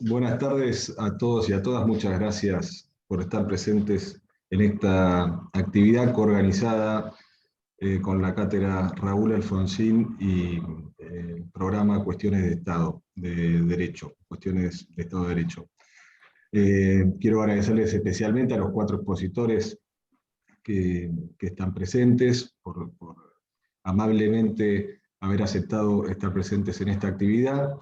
Buenas tardes a todos y a todas. Muchas gracias por estar presentes en esta actividad coorganizada con la cátedra Raúl Alfonsín y el programa Cuestiones de Estado de Derecho, Cuestiones de Estado de Derecho. Quiero agradecerles especialmente a los 4 expositores que están presentes por amablemente haber aceptado estar presentes en esta actividad,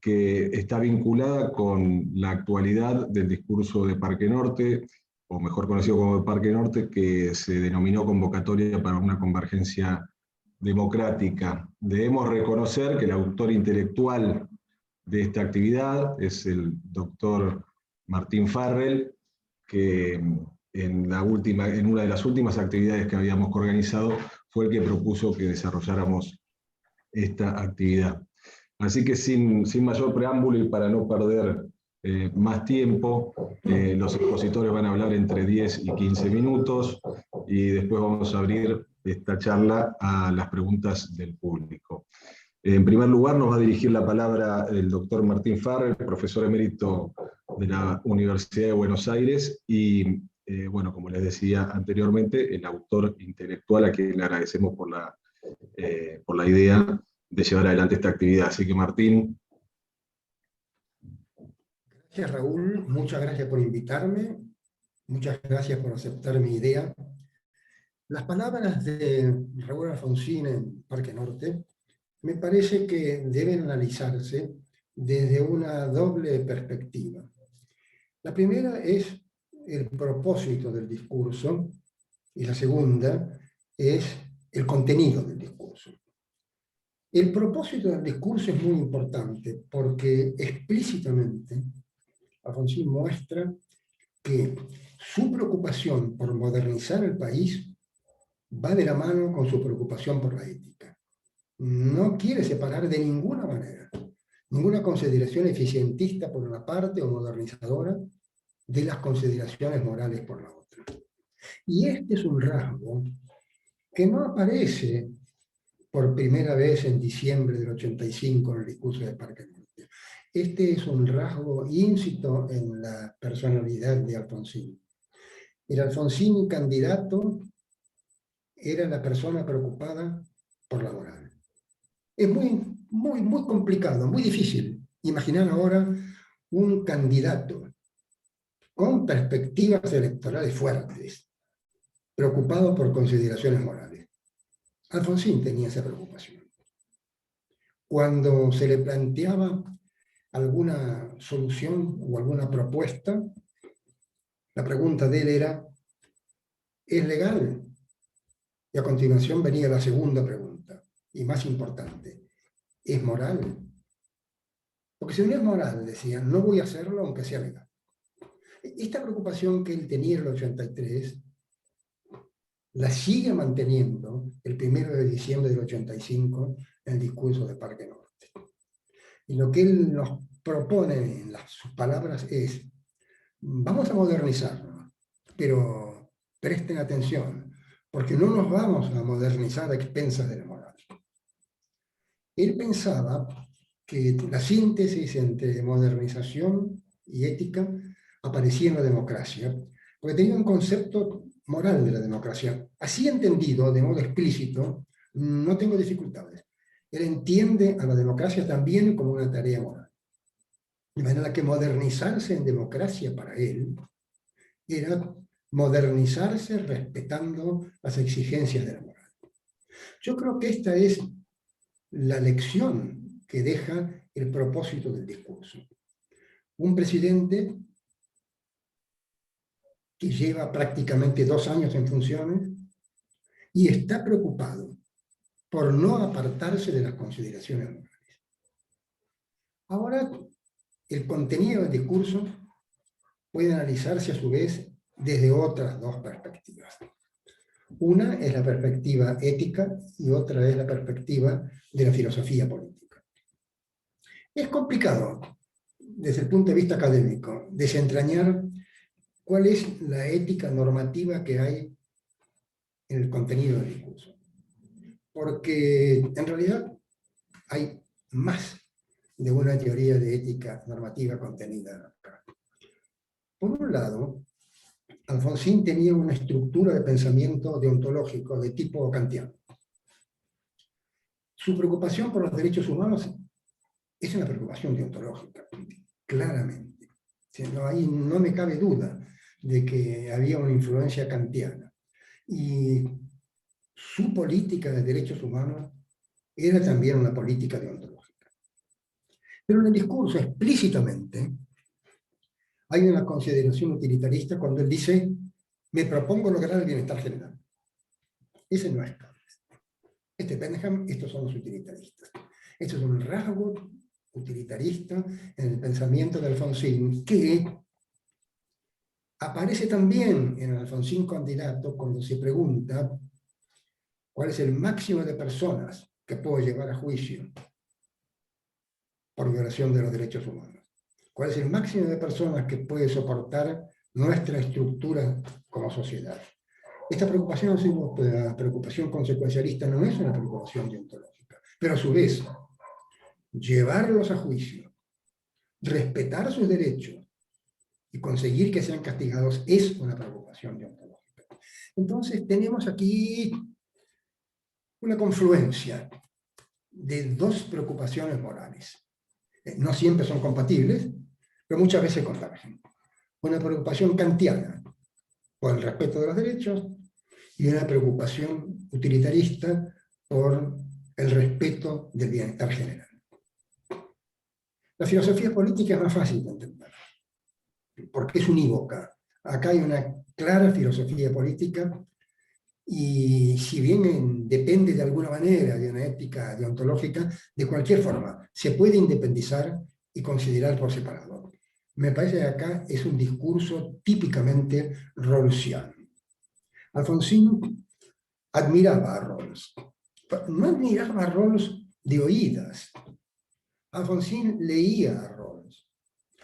que está vinculada con la actualidad del discurso de Parque Norte, o mejor conocido como Parque Norte, que se denominó Convocatoria para una Convergencia Democrática. Debemos reconocer que el autor intelectual de esta actividad es el doctor Martín Farrell, que en una de las últimas actividades que habíamos organizado fue el que propuso que desarrolláramos esta actividad. Así que sin mayor preámbulo y para no perder más tiempo, los expositores van a hablar entre 10 y 15 minutos y después vamos a abrir esta charla a las preguntas del público. En primer lugar nos va a dirigir la palabra el doctor Martín Farrell, profesor emérito de la Universidad de Buenos Aires y, bueno, como les decía anteriormente, el autor intelectual a quien le agradecemos por la idea de llevar adelante esta actividad. Así que Martín. Gracias, Raúl, muchas gracias por invitarme, muchas gracias por aceptar mi idea. Las palabras de Raúl Alfonsín en Parque Norte me parece que deben analizarse desde una doble perspectiva. La primera es el propósito del discurso y la segunda es el contenido del discurso. El propósito del discurso es muy importante porque explícitamente Alfonsín muestra que su preocupación por modernizar el país va de la mano con su preocupación por la ética. No quiere separar de ninguna manera ninguna consideración eficientista por una parte o modernizadora de las consideraciones morales por la otra. Y este es un rasgo que no aparece por primera vez en diciembre del 85 en el discurso de Parque Norte. Este es un rasgo íncito en la personalidad de Alfonsín. El Alfonsín candidato era la persona preocupada por la moral. Es muy complicado, muy difícil imaginar ahora un candidato con perspectivas electorales fuertes, preocupado por consideraciones morales. Alfonsín tenía esa preocupación. Cuando se le planteaba alguna solución o alguna propuesta, la pregunta de él era, ¿es legal? Y a continuación venía la segunda pregunta, y más importante, ¿es moral? Porque si no es moral, decía, no voy a hacerlo aunque sea legal. Esta preocupación que él tenía en el 83, la sigue manteniendo el 1 de diciembre del 85 en el discurso de Parque Norte. Y lo que él nos propone en sus palabras es, vamos a modernizarnos, pero presten atención, porque no nos vamos a modernizar a expensas de la moral. Él pensaba que la síntesis entre modernización y ética aparecía en la democracia, porque tenía un concepto moral de la democracia. Así entendido, de modo explícito, no tengo dificultades. Él entiende a la democracia también como una tarea moral. De manera que modernizarse en democracia para él era modernizarse respetando las exigencias de la moral. Yo creo que esta es la lección que deja el propósito del discurso. Un presidente que lleva prácticamente 2 años en funciones y está preocupado por no apartarse de las consideraciones morales. Ahora, el contenido del discurso puede analizarse a su vez desde otras 2 perspectivas. Una es la perspectiva ética y otra es la perspectiva de la filosofía política. Es complicado, desde el punto de vista académico, desentrañar cuál es la ética normativa que hay en el contenido del discurso. Porque en realidad hay más de una teoría de ética normativa contenida acá. Por un lado, Alfonsín tenía una estructura de pensamiento deontológico de tipo kantiano. Su preocupación por los derechos humanos es una preocupación deontológica, claramente. Ahí no me cabe duda de que había una influencia kantiana. Y su política de derechos humanos era también una política deontológica. Pero en el discurso, explícitamente, hay una consideración utilitarista cuando él dice: me propongo lograr el bienestar general. Ese no es Cables. Este Bentham, estos son los utilitaristas. Esto es un rasgo utilitarista en el pensamiento de Alfonsín, que aparece también en el Alfonsín candidato cuando se pregunta cuál es el máximo de personas que puedo llevar a juicio por violación de los derechos humanos. ¿Cuál es el máximo de personas que puede soportar nuestra estructura como sociedad? Esta preocupación, la preocupación consecuencialista, no es una preocupación deontológica, pero a su vez, llevarlos a juicio, respetar sus derechos y conseguir que sean castigados es una preocupación deontológica. Entonces tenemos aquí una confluencia de dos preocupaciones morales. No siempre son compatibles, pero muchas veces convergen. Una preocupación kantiana por el respeto de los derechos y una preocupación utilitarista por el respeto del bienestar general. La filosofía política es más fácil de entender, porque es unívoca. Acá hay una clara filosofía política y si bien depende de alguna manera de una ética deontológica, de cualquier forma se puede independizar y considerar por separado. Me parece que acá es un discurso típicamente rawlsiano. Alfonsín admiraba a Rawls. No admiraba a Rawls de oídas. Alfonsín leía a Rawls.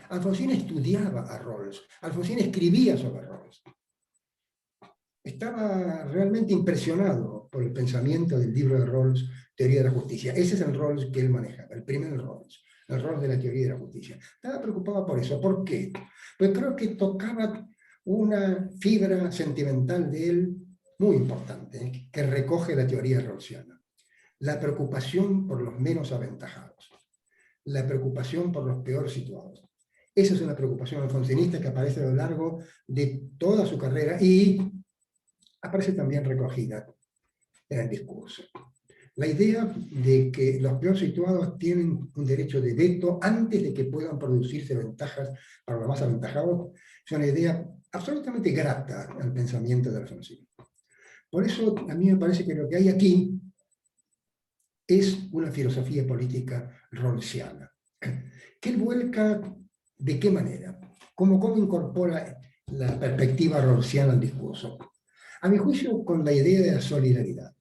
Alfonsín estudiaba a Rawls. Alfonsín escribía sobre Rawls. Estaba realmente impresionado por el pensamiento del libro de Rawls, Teoría de la Justicia. Ese es el Rawls que él manejaba, el primer Rawls, el Rawls de la Teoría de la Justicia. Estaba preocupado por eso. ¿Por qué? Pues creo que tocaba una fibra sentimental de él muy importante, que recoge la teoría rawlsiana. La preocupación por los menos aventajados. La preocupación por los peor situados. Esa es una preocupación alfonsinista que aparece a lo largo de toda su carrera y aparece también recogida en el discurso. La idea de que los peor situados tienen un derecho de veto antes de que puedan producirse ventajas para los más aventajados es una idea absolutamente grata al pensamiento de Alfonsín. Por eso a mí me parece que lo que hay aquí es una filosofía política rawlsiana, que él vuelca ¿de qué manera? ¿Cómo incorpora la perspectiva rawlsiana al discurso? A mi juicio, con la idea de la solidaridad.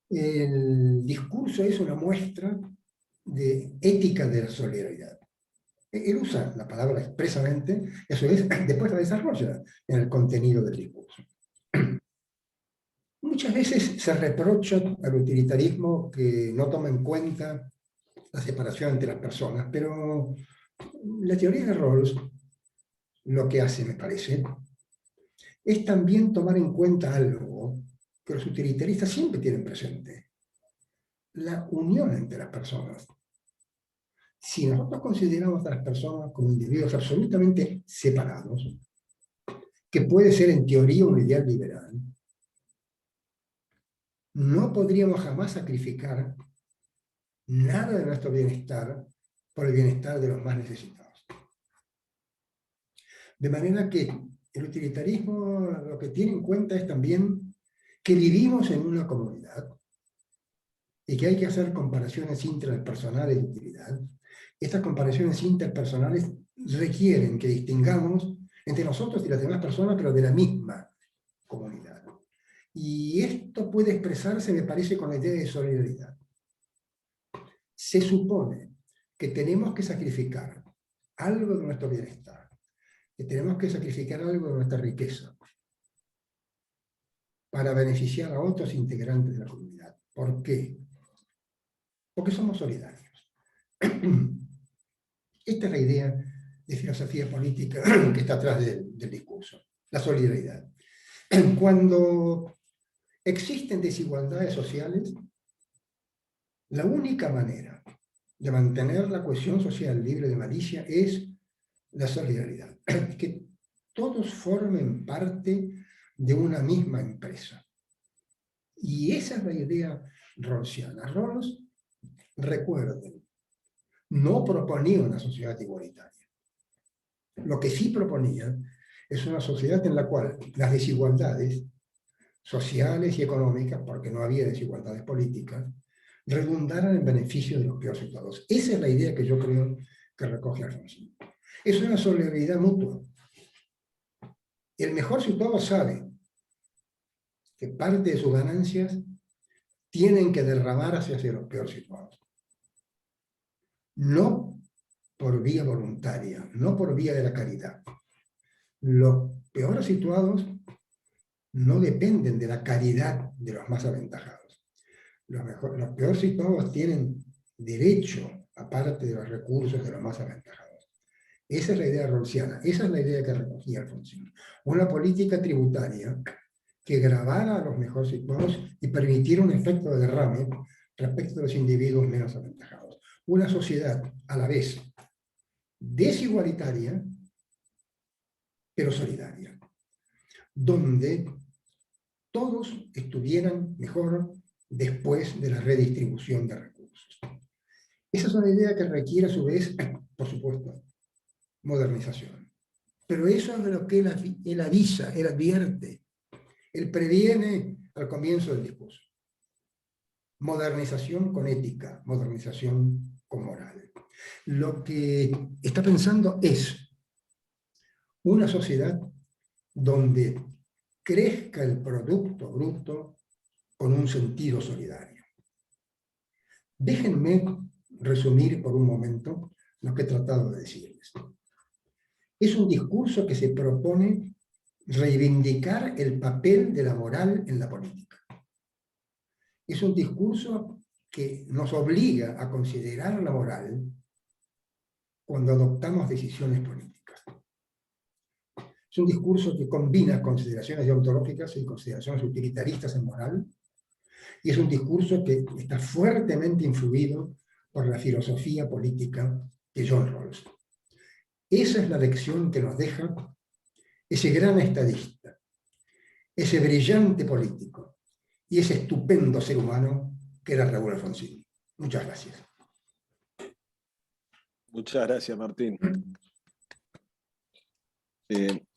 El discurso es una muestra de ética de la solidaridad. Él usa la palabra expresamente, eso es, después la desarrolla en el contenido del discurso. Muchas veces se reprocha al utilitarismo que no toma en cuenta la separación entre las personas, pero la teoría de Rawls lo que hace, me parece, es también tomar en cuenta algo que los utilitaristas siempre tienen presente: la unión entre las personas. Si nosotros consideramos a las personas como individuos absolutamente separados, que puede ser en teoría un ideal liberal, no podríamos jamás sacrificar nada de nuestro bienestar por el bienestar de los más necesitados. De manera que el utilitarismo lo que tiene en cuenta es también que vivimos en una comunidad y que hay que hacer comparaciones interpersonales de utilidad. Estas comparaciones interpersonales requieren que distingamos entre nosotros y las demás personas, pero de la misma comunidad. Y esto puede expresarse, me parece, con la idea de solidaridad. Se supone que tenemos que sacrificar algo de nuestro bienestar, que tenemos que sacrificar algo de nuestra riqueza para beneficiar a otros integrantes de la comunidad. ¿Por qué? Porque somos solidarios. Esta es la idea de filosofía política que está atrás del discurso, la solidaridad. Cuando existen desigualdades sociales, la única manera de mantener la cohesión social libre de malicia es la solidaridad, que todos formen parte de una misma empresa. Y esa es la idea rawlsiana. Rawls, recuerden, no proponía una sociedad igualitaria. Lo que sí proponía es una sociedad en la cual las desigualdades sociales y económicas, porque no había desigualdades políticas, redundaran en beneficio de los peores situados. Esa es la idea que yo creo que recoge Alfonsín. Es una solidaridad mutua. El mejor situado sabe que parte de sus ganancias tienen que derramarse hacia los peores situados. No por vía voluntaria, no por vía de la caridad. Los peores situados no dependen de la caridad de los más aventajados. Los peores situados tienen derecho a parte de los recursos de los más aventajados. Esa es la idea rawlsiana, esa es la idea que recogía Alfonsín. Una política tributaria que gravara a los mejor situados y permitiera un efecto de derrame respecto de los individuos menos aventajados. Una sociedad a la vez desigualitaria, pero solidaria, donde todos estuvieran mejor después de la redistribución de recursos. Esa es una idea que requiere a su vez, por supuesto, modernización. Pero eso es de lo que él avisa, él advierte, él previene al comienzo del discurso. Modernización con ética, modernización con moral. Lo que está pensando es una sociedad donde crezca el producto bruto con un sentido solidario. Déjenme resumir por un momento lo que he tratado de decirles. Es un discurso que se propone reivindicar el papel de la moral en la política. Es un discurso que nos obliga a considerar la moral cuando adoptamos decisiones políticas. Es un discurso que combina consideraciones deontológicas y consideraciones utilitaristas en moral, y es un discurso que está fuertemente influido por la filosofía política de John Rawls. Esa es la lección que nos deja ese gran estadista, ese brillante político y ese estupendo ser humano que era Raúl Alfonsín. Muchas gracias. Muchas gracias, Martín.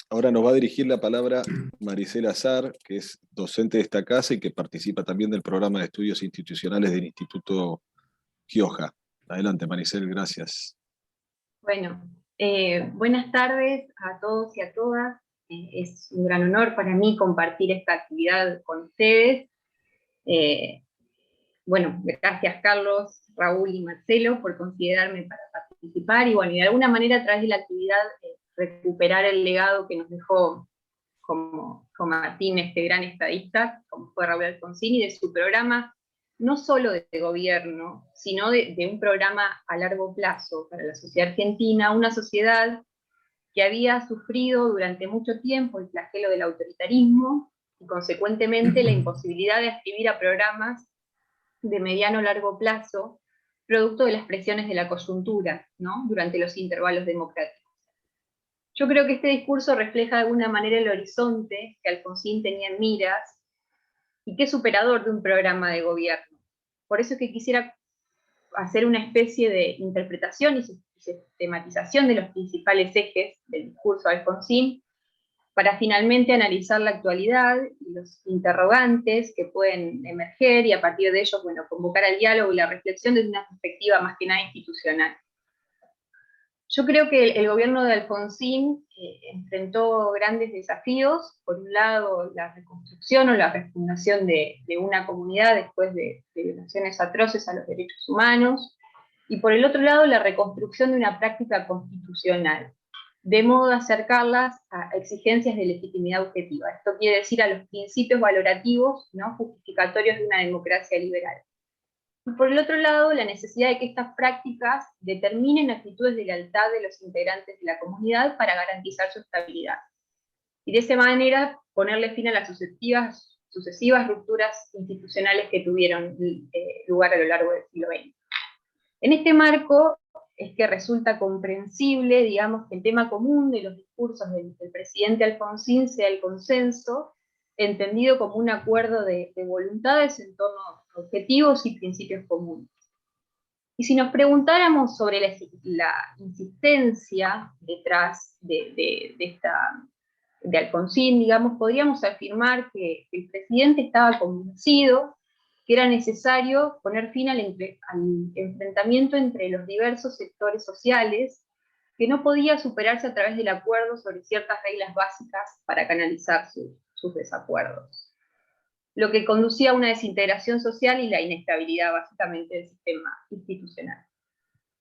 Ahora nos va a dirigir la palabra Maricela Azar, que es docente de esta casa y que participa también del programa de estudios institucionales del Instituto Gioja. Adelante, Maricel, gracias. Bueno, buenas tardes a todos y a todas. Es un gran honor para mí compartir esta actividad con ustedes. Bueno, gracias Carlos, Raúl y Marcelo por considerarme para participar y bueno, y de alguna manera a través de la actividad recuperar el legado que nos dejó como Martín, este gran estadista, como fue Raúl Alfonsín, y de su programa, no solo de gobierno, sino de un programa a largo plazo para la sociedad argentina, una sociedad que había sufrido durante mucho tiempo el flagelo del autoritarismo y consecuentemente la imposibilidad de adscribir a programas de mediano o largo plazo, producto de las presiones de la coyuntura, ¿no? Durante los intervalos democráticos. Yo creo que este discurso refleja de alguna manera el horizonte que Alfonsín tenía en miras y que es superador de un programa de gobierno. Por eso es que quisiera hacer una especie de interpretación y sistematización de los principales ejes del discurso de Alfonsín para finalmente analizar la actualidad y los interrogantes que pueden emerger y a partir de ellos, bueno, convocar al diálogo y la reflexión desde una perspectiva más que nada institucional. Yo creo que el gobierno de Alfonsín enfrentó grandes desafíos. Por un lado, la reconstrucción o la refundación de una comunidad después de violaciones atroces a los derechos humanos, y por el otro lado, la reconstrucción de una práctica constitucional, de modo de acercarlas a exigencias de legitimidad objetiva. Esto quiere decir a los principios valorativos, ¿no?, justificatorios de una democracia liberal. Y por el otro lado, la necesidad de que estas prácticas determinen actitudes de lealtad de los integrantes de la comunidad para garantizar su estabilidad. Y de esa manera ponerle fin a las sucesivas rupturas institucionales que tuvieron lugar a lo largo del siglo XX. En este marco es que resulta comprensible, digamos, que el tema común de los discursos del presidente Alfonsín sea el consenso, entendido como un acuerdo de voluntades en torno a objetivos y principios comunes. Y si nos preguntáramos sobre la insistencia detrás de Alfonsín, digamos, podríamos afirmar que el presidente estaba convencido que era necesario poner fin al enfrentamiento entre los diversos sectores sociales, que no podía superarse a través del acuerdo sobre ciertas reglas básicas para canalizar sus desacuerdos, lo que conducía a una desintegración social y la inestabilidad básicamente del sistema institucional.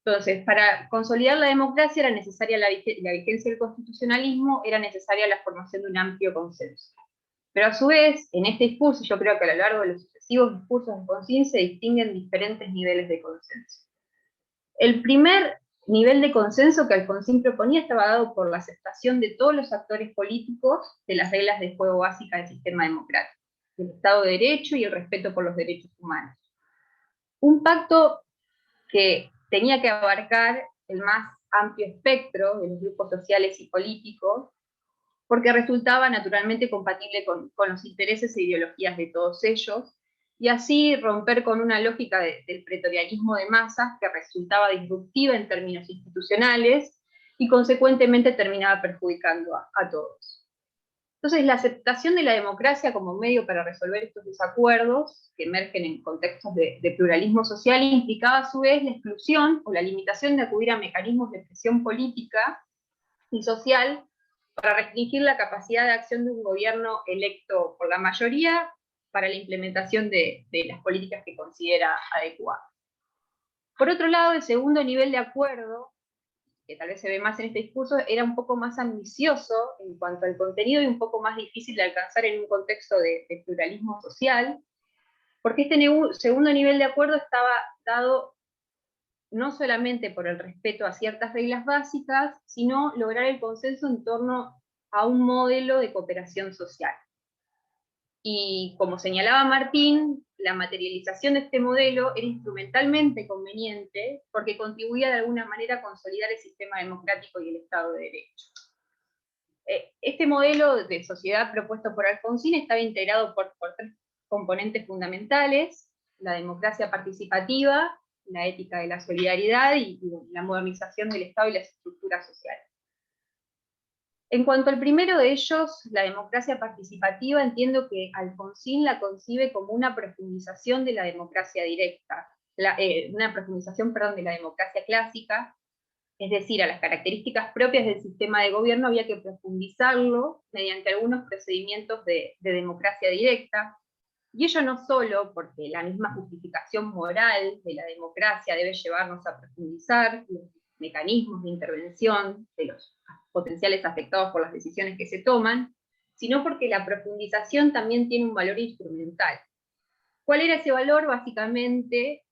Entonces, para consolidar la democracia era necesaria la vigencia del constitucionalismo, era necesaria la formación de un amplio consenso. Pero a su vez, en este discurso, yo creo que a lo largo de los sucesivos discursos de Alfonsín se distinguen diferentes niveles de consenso. El primer nivel de consenso que Alfonsín proponía estaba dado por la aceptación de todos los actores políticos de las reglas de juego básicas del sistema democrático, del Estado de Derecho y el respeto por los derechos humanos. Un pacto que tenía que abarcar el más amplio espectro de los grupos sociales y políticos, porque resultaba naturalmente compatible con los intereses e ideologías de todos ellos, y así romper con una lógica del pretorianismo de masas que resultaba disruptiva en términos institucionales y consecuentemente terminaba perjudicando a todos. Entonces, la aceptación de la democracia como medio para resolver estos desacuerdos, que emergen en contextos de pluralismo social, implicaba a su vez la exclusión o la limitación de acudir a mecanismos de presión política y social para restringir la capacidad de acción de un gobierno electo por la mayoría para la implementación de las políticas que considera adecuadas. Por otro lado, el segundo nivel de acuerdo, que tal vez se ve más en este discurso, era un poco más ambicioso en cuanto al contenido y un poco más difícil de alcanzar en un contexto de pluralismo social, porque este segundo nivel de acuerdo estaba dado no solamente por el respeto a ciertas reglas básicas, sino lograr el consenso en torno a un modelo de cooperación social. Y como señalaba Martín, la materialización de este modelo era instrumentalmente conveniente porque contribuía de alguna manera a consolidar el sistema democrático y el Estado de Derecho. Este modelo de sociedad propuesto por Alfonsín estaba integrado por tres componentes fundamentales: la democracia participativa, la ética de la solidaridad y la modernización del Estado y las estructuras sociales. En cuanto al primero de ellos, la democracia participativa, entiendo que Alfonsín la concibe como una profundización de la democracia directa, una profundización, de la democracia clásica, es decir, a las características propias del sistema de gobierno había que profundizarlo mediante algunos procedimientos de democracia directa, y ello no solo porque la misma justificación moral de la democracia debe llevarnos a profundizar los mecanismos de intervención de los potenciales afectados por las decisiones que se toman, sino porque la profundización también tiene un valor instrumental. ¿Cuál era ese valor? Básicamente,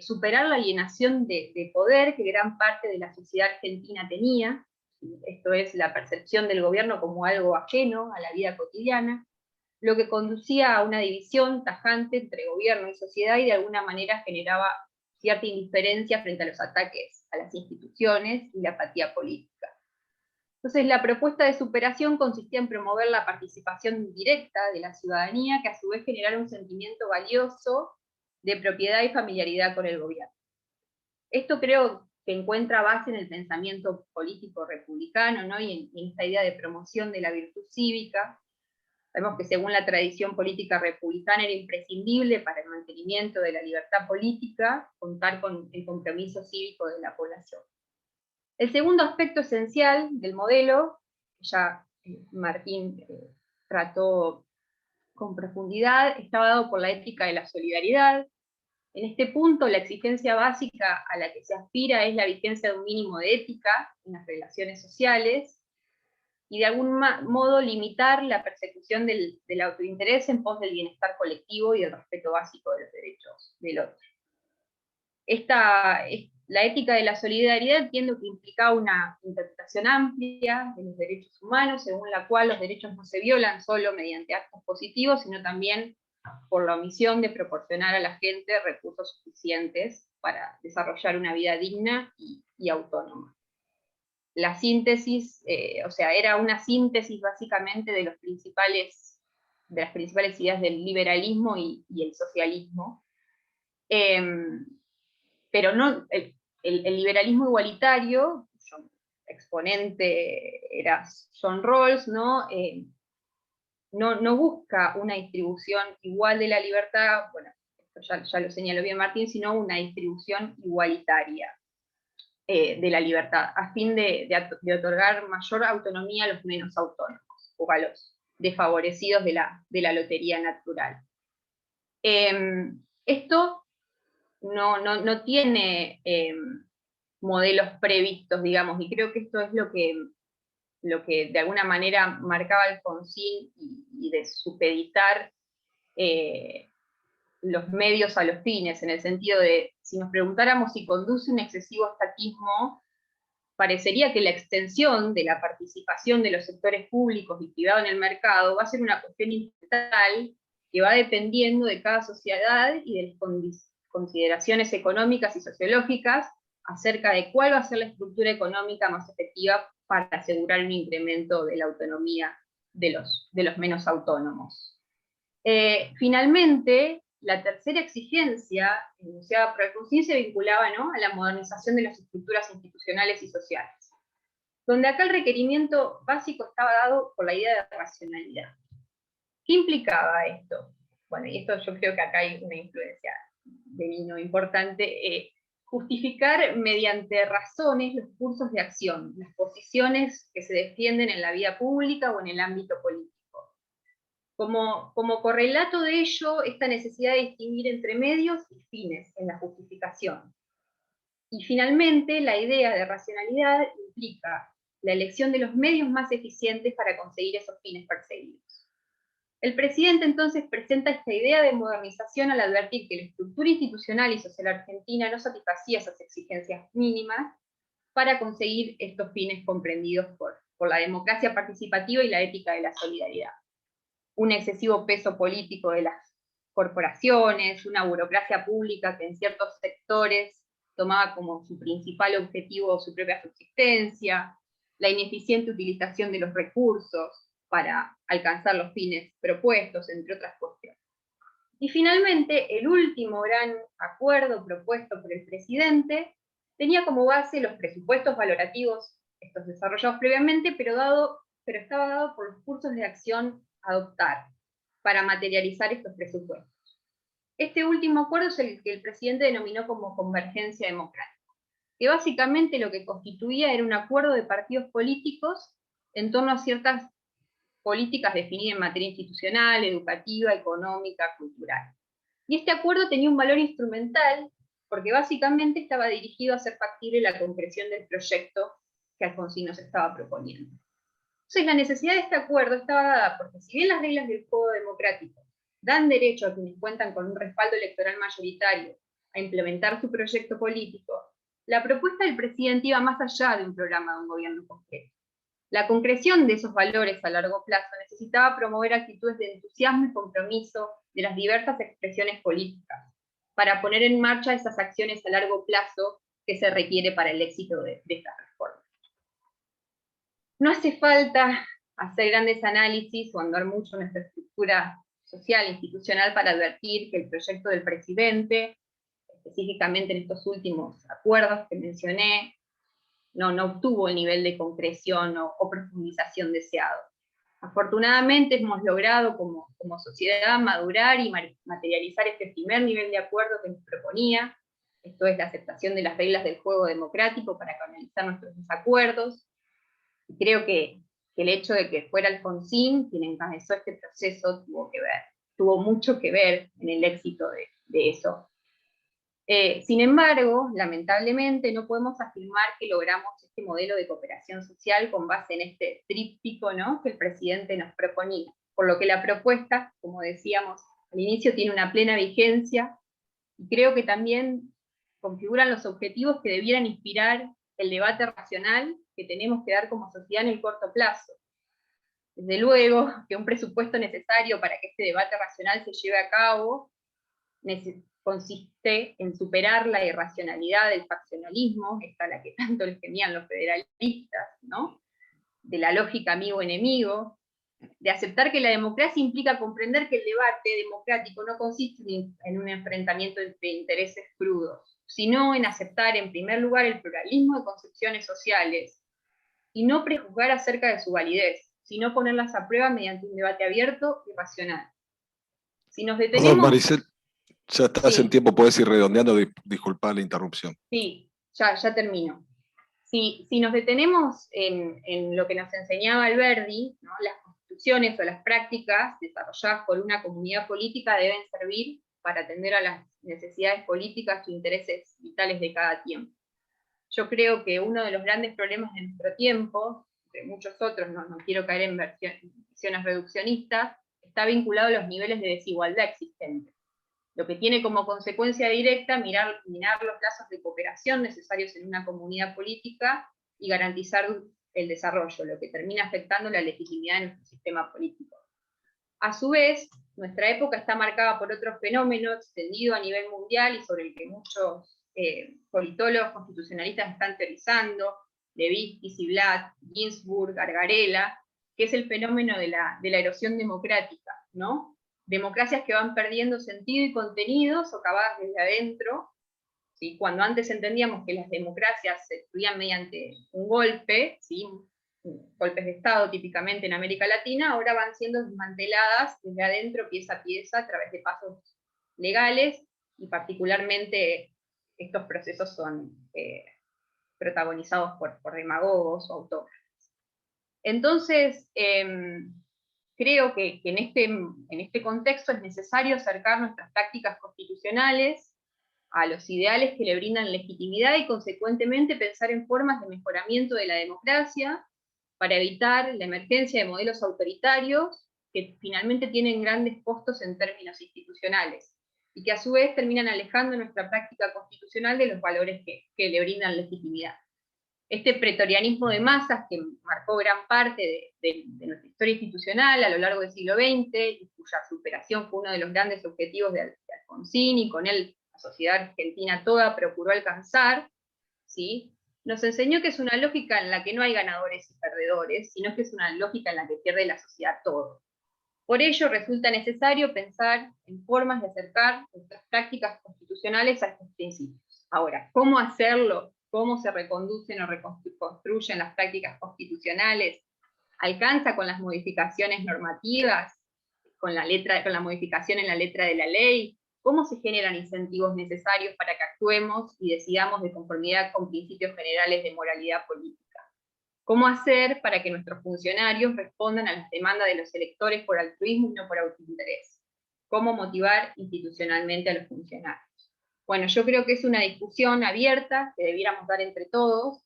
superar la alienación de poder que gran parte de la sociedad argentina tenía, esto es, la percepción del gobierno como algo ajeno a la vida cotidiana, lo que conducía a una división tajante entre gobierno y sociedad y de alguna manera generaba cierta indiferencia frente a los ataques a las instituciones y la apatía política. Entonces, la propuesta de superación consistía en promover la participación directa de la ciudadanía, que a su vez generara un sentimiento valioso de propiedad y familiaridad con el gobierno. Esto creo que encuentra base en el pensamiento político republicano, ¿no? y en esta idea de promoción de la virtud cívica. Sabemos que según la tradición política republicana era imprescindible para el mantenimiento de la libertad política contar con el compromiso cívico de la población. El segundo aspecto esencial del modelo, ya Martín trató con profundidad, estaba dado por la ética de la solidaridad. En este punto, la exigencia básica a la que se aspira es la vigencia de un mínimo de ética en las relaciones sociales, y de algún modo limitar la persecución del autointerés en pos del bienestar colectivo y del respeto básico de los derechos del otro. La ética de la solidaridad entiendo que implicaba una interpretación amplia de los derechos humanos, según la cual los derechos no se violan solo mediante actos positivos, sino también por la omisión de proporcionar a la gente recursos suficientes para desarrollar una vida digna y autónoma. La síntesis, o sea, era una síntesis básicamente de las principales ideas del liberalismo y el socialismo. Pero no, el liberalismo igualitario, cuyo exponente era John Rawls, ¿no? No busca una distribución igual de la libertad, bueno, esto ya lo señaló bien Martín, sino una distribución igualitaria de la libertad, a fin de otorgar mayor autonomía a los menos autónomos, o a los desfavorecidos de la lotería natural. Esto no tiene modelos previstos, digamos, y creo que esto es lo que de alguna manera marcaba Alfonsín, y de supeditar los medios a los fines, en el sentido de, si nos preguntáramos si conduce un excesivo estatismo, parecería que la extensión de la participación de los sectores públicos y privados en el mercado va a ser una cuestión incidental que va dependiendo de cada sociedad y de las consideraciones económicas y sociológicas acerca de cuál va a ser la estructura económica más efectiva para asegurar un incremento de la autonomía de los menos autónomos. Finalmente, la tercera exigencia enunciada por Alfonsín se vinculaba, ¿no?, a la modernización de las estructuras institucionales y sociales, donde acá el requerimiento básico estaba dado por la idea de racionalidad. ¿Qué implicaba esto? Bueno, y esto yo creo que acá hay una influencia de Vino importante, justificar mediante razones los cursos de acción, las posiciones que se defienden en la vida pública o en el ámbito político. Como correlato de ello, esta necesidad de distinguir entre medios y fines en la justificación. Y finalmente, la idea de racionalidad implica la elección de los medios más eficientes para conseguir esos fines perseguidos. El presidente entonces presenta esta idea de modernización al advertir que la estructura institucional y social argentina no satisfacía esas exigencias mínimas para conseguir estos fines comprendidos por la democracia participativa y la ética de la solidaridad. Un excesivo peso político de las corporaciones, una burocracia pública que en ciertos sectores tomaba como su principal objetivo su propia subsistencia, la ineficiente utilización de los recursos para alcanzar los fines propuestos, entre otras cuestiones. Y finalmente, el último gran acuerdo propuesto por el presidente tenía como base los presupuestos valorativos, estos desarrollados previamente, pero estaba dado por los cursos de acción a adoptar para materializar estos presupuestos. Este último acuerdo es el que el presidente denominó como convergencia democrática, que básicamente lo que constituía era un acuerdo de partidos políticos en torno a ciertas políticas definidas en materia institucional, educativa, económica, cultural. Y este acuerdo tenía un valor instrumental porque básicamente estaba dirigido a hacer factible la concreción del proyecto que Alfonsín nos estaba proponiendo. Entonces, la necesidad de este acuerdo estaba dada porque, si bien las reglas del juego democrático dan derecho a quienes cuentan con un respaldo electoral mayoritario a implementar su proyecto político, la propuesta del presidente iba más allá de un programa de un gobierno concreto. La concreción de esos valores a largo plazo necesitaba promover actitudes de entusiasmo y compromiso de las diversas expresiones políticas, para poner en marcha esas acciones a largo plazo que se requiere para el éxito de esta reforma. No hace falta hacer grandes análisis o andar mucho en nuestra estructura social e institucional para advertir que el proyecto del presidente, específicamente en estos últimos acuerdos que mencioné, no obtuvo el nivel de concreción o profundización deseado. Afortunadamente hemos logrado como sociedad madurar y materializar este primer nivel de acuerdo que nos proponía, esto es la aceptación de las reglas del juego democrático para canalizar nuestros desacuerdos. Y creo que el hecho de que fuera Alfonsín quien encabezó este proceso tuvo mucho que ver en el éxito de eso. Sin embargo, lamentablemente no podemos afirmar que logramos este modelo de cooperación social con base en este tríptico, ¿no?, que el presidente nos proponía, por lo que la propuesta, como decíamos al inicio, tiene una plena vigencia, y creo que también configuran los objetivos que debieran inspirar el debate racional que tenemos que dar como sociedad en el corto plazo. Desde luego que un presupuesto necesario para que este debate racional se lleve a cabo consiste en superar la irracionalidad del faccionalismo, esta a la que tanto les temían los federalistas, ¿no? De la lógica amigo-enemigo, de aceptar que la democracia implica comprender que el debate democrático no consiste en un enfrentamiento entre intereses crudos, sino en aceptar en primer lugar el pluralismo de concepciones sociales y no prejuzgar acerca de su validez, sino ponerlas a prueba mediante un debate abierto y racional. Si nos detenemos... Perdón, Maricel, ya estás en tiempo, podés ir redondeando, disculpa la interrupción. Sí, ya termino. Si nos detenemos en lo que nos enseñaba Alberdi, ¿no? Las constituciones o las prácticas desarrolladas por una comunidad política deben servir para atender a las necesidades políticas o intereses vitales de cada tiempo. Yo creo que uno de los grandes problemas de nuestro tiempo, entre muchos otros, no quiero caer en visiones reduccionistas, está vinculado a los niveles de desigualdad existentes, lo que tiene como consecuencia directa minar los lazos de cooperación necesarios en una comunidad política y garantizar el desarrollo, lo que termina afectando la legitimidad de nuestro sistema político. A su vez, nuestra época está marcada por otro fenómeno extendido a nivel mundial y sobre el que muchos politólogos constitucionalistas están teorizando, Levy, Isiblat, Ginsburg, Gargarella, que es el fenómeno de la erosión democrática, ¿no? Democracias que van perdiendo sentido y contenido, socavadas desde adentro, ¿sí? Cuando antes entendíamos que las democracias se destruían mediante un golpe, ¿sí? Golpes de Estado típicamente en América Latina, ahora van siendo desmanteladas desde adentro, pieza a pieza, a través de pasos legales, y particularmente estos procesos son protagonizados por demagogos o autócratas. Entonces, creo que en este contexto es necesario acercar nuestras prácticas constitucionales a los ideales que le brindan legitimidad y consecuentemente pensar en formas de mejoramiento de la democracia para evitar la emergencia de modelos autoritarios que finalmente tienen grandes costos en términos institucionales y que a su vez terminan alejando nuestra práctica constitucional de los valores que le brindan legitimidad. Este pretorianismo de masas que marcó gran parte de nuestra historia institucional a lo largo del siglo XX, y cuya superación fue uno de los grandes objetivos de Alfonsín, y con él la sociedad argentina toda procuró alcanzar, ¿sí? Nos enseñó que es una lógica en la que no hay ganadores y perdedores, sino que es una lógica en la que pierde la sociedad todo. Por ello resulta necesario pensar en formas de acercar nuestras prácticas constitucionales a estos principios. Ahora, ¿cómo hacerlo? ¿Cómo se reconducen o reconstruyen las prácticas constitucionales? ¿Alcanza con las modificaciones normativas? ¿Con la modificación en la letra de la ley? ¿Cómo se generan incentivos necesarios para que actuemos y decidamos de conformidad con principios generales de moralidad política? ¿Cómo hacer para que nuestros funcionarios respondan a las demandas de los electores por altruismo y no por autointerés? ¿Cómo motivar institucionalmente a los funcionarios? Bueno, yo creo que es una discusión abierta que debiéramos dar entre todos,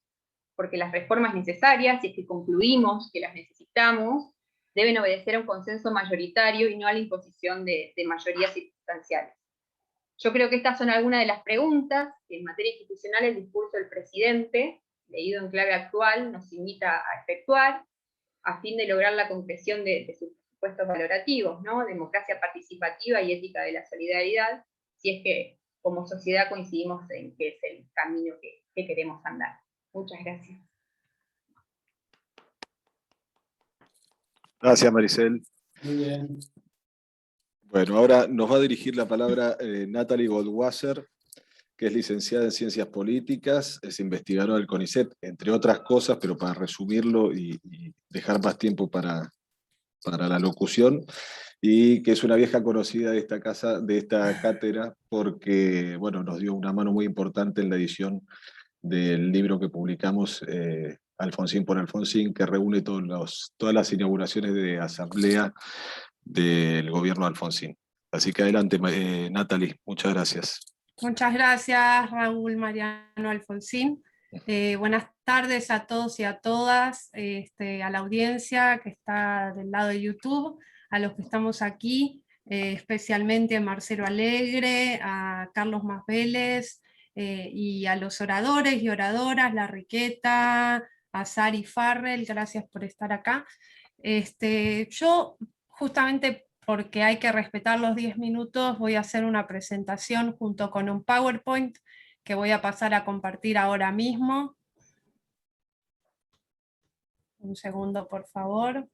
porque las reformas necesarias, si es que concluimos que las necesitamos, deben obedecer a un consenso mayoritario y no a la imposición de mayorías circunstanciales. Yo creo que estas son algunas de las preguntas que en materia institucional el discurso del presidente, leído en clave actual, nos invita a efectuar, a fin de lograr la concreción de sus presupuestos valorativos, ¿no? Democracia participativa y ética de la solidaridad, si es que como sociedad coincidimos en que es el camino que queremos andar. Muchas gracias. Gracias, Maricel. Muy bien. Bueno, ahora nos va a dirigir la palabra Natalie Goldwasser, que es licenciada en Ciencias Políticas, es investigadora del CONICET, entre otras cosas, pero para resumirlo y dejar más tiempo para la locución, y que es una vieja conocida de esta casa, de esta cátedra, porque bueno, nos dio una mano muy importante en la edición del libro que publicamos, Alfonsín por Alfonsín, que reúne todas las inauguraciones de asamblea del gobierno de Alfonsín. Así que adelante, Natalie, muchas gracias. Muchas gracias, Raúl Mariano Alfonsín. Buenas tardes a todos y a todas, a la audiencia que está del lado de YouTube, a los que estamos aquí, especialmente a Marcelo Alegre, a Carlos Masvélez, y a los oradores y oradoras, Larriqueta, Azar y Farrell, gracias por estar acá. Yo, justamente porque hay que respetar los 10 minutos, voy a hacer una presentación junto con un PowerPoint que voy a pasar a compartir ahora mismo. Un segundo, por favor.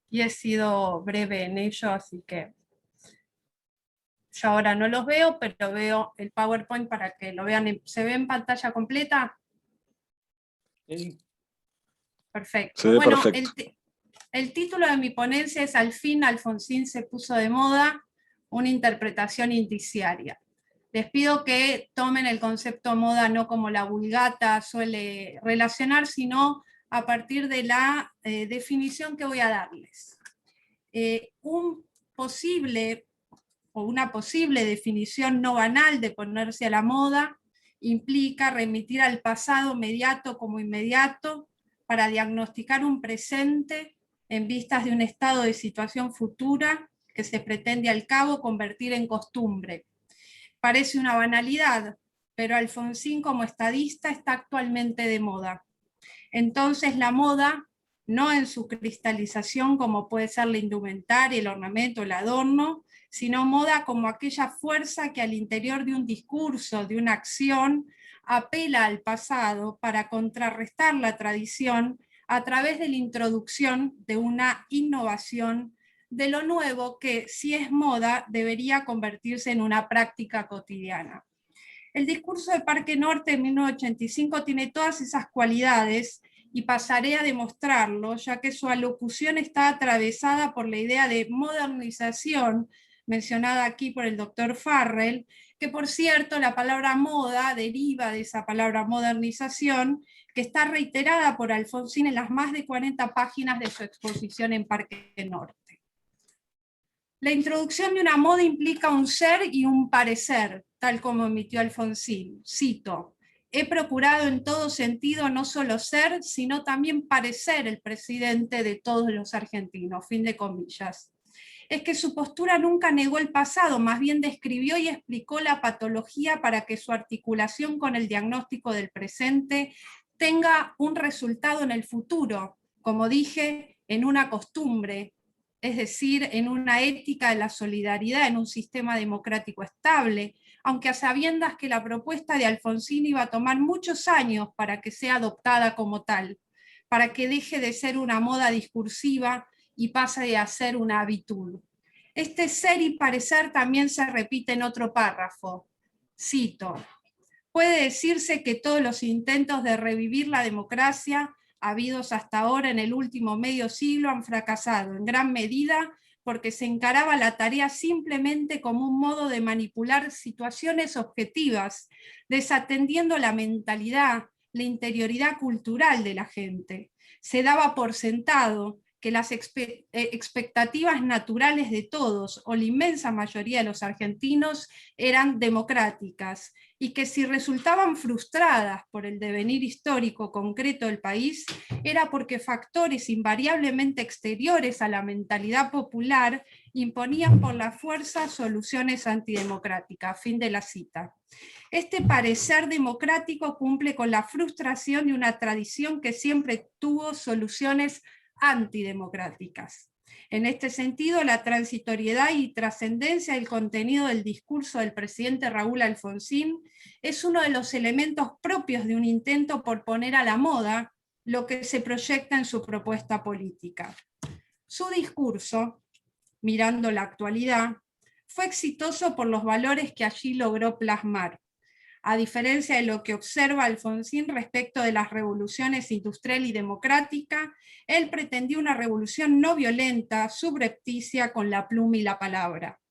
Y he sido breve en ello, así que yo ahora no los veo, pero veo el PowerPoint para que lo vean. ¿Se ve en pantalla completa? Sí. Perfecto. Se ve bueno, perfecto. El título de mi ponencia es Al fin Alfonsín se puso de moda, una interpretación indiciaria. Les pido que tomen el concepto moda no como la Vulgata suele relacionar, sino a partir de la definición que voy a darles. Una posible definición no banal de ponerse a la moda implica remitir al pasado mediato como inmediato para diagnosticar un presente en vistas de un estado de situación futura que se pretende al cabo convertir en costumbre. Parece una banalidad, pero Alfonsín como estadista está actualmente de moda. Entonces la moda, no en su cristalización como puede ser la indumentaria, el ornamento, el adorno, sino moda como aquella fuerza que al interior de un discurso, de una acción, apela al pasado para contrarrestar la tradición a través de la introducción de una innovación de lo nuevo que, si es moda, debería convertirse en una práctica cotidiana. El discurso de Parque Norte en 1985 tiene todas esas cualidades y pasaré a demostrarlo, ya que su alocución está atravesada por la idea de modernización, mencionada aquí por el doctor Farrell, que por cierto la palabra moda deriva de esa palabra modernización, que está reiterada por Alfonsín en las más de 40 páginas de su exposición en Parque Norte. La introducción de una moda implica un ser y un parecer, tal como emitió Alfonsín. Cito: he procurado en todo sentido no solo ser, sino también parecer el presidente de todos los argentinos. Fin de comillas. Es que su postura nunca negó el pasado, más bien describió y explicó la patología para que su articulación con el diagnóstico del presente tenga un resultado en el futuro, como dije, en una costumbre, es decir, en una ética de la solidaridad, en un sistema democrático estable, aunque a sabiendas que la propuesta de Alfonsín iba a tomar muchos años para que sea adoptada como tal, para que deje de ser una moda discursiva y pase a ser una habitud. Este ser y parecer también se repite en otro párrafo. Cito: puede decirse que todos los intentos de revivir la democracia habidos hasta ahora en el último medio siglo han fracasado, en gran medida porque se encaraba la tarea simplemente como un modo de manipular situaciones objetivas, desatendiendo la mentalidad, la interioridad cultural de la gente. Se daba por sentado que las expectativas naturales de todos, o la inmensa mayoría de los argentinos, eran democráticas, y que si resultaban frustradas por el devenir histórico concreto del país, era porque factores invariablemente exteriores a la mentalidad popular imponían por la fuerza soluciones antidemocráticas. Fin de la cita. Este parecer democrático cumple con la frustración de una tradición que siempre tuvo soluciones antidemocráticas. En este sentido, la transitoriedad y trascendencia del contenido del discurso del presidente Raúl Alfonsín es uno de los elementos propios de un intento por poner a la moda lo que se proyecta en su propuesta política. Su discurso, mirando la actualidad, fue exitoso por los valores que allí logró plasmar. A diferencia de lo que observa Alfonsín respecto de las revoluciones industrial y democrática, él pretendió una revolución no violenta, subrepticia, con la pluma y la palabra.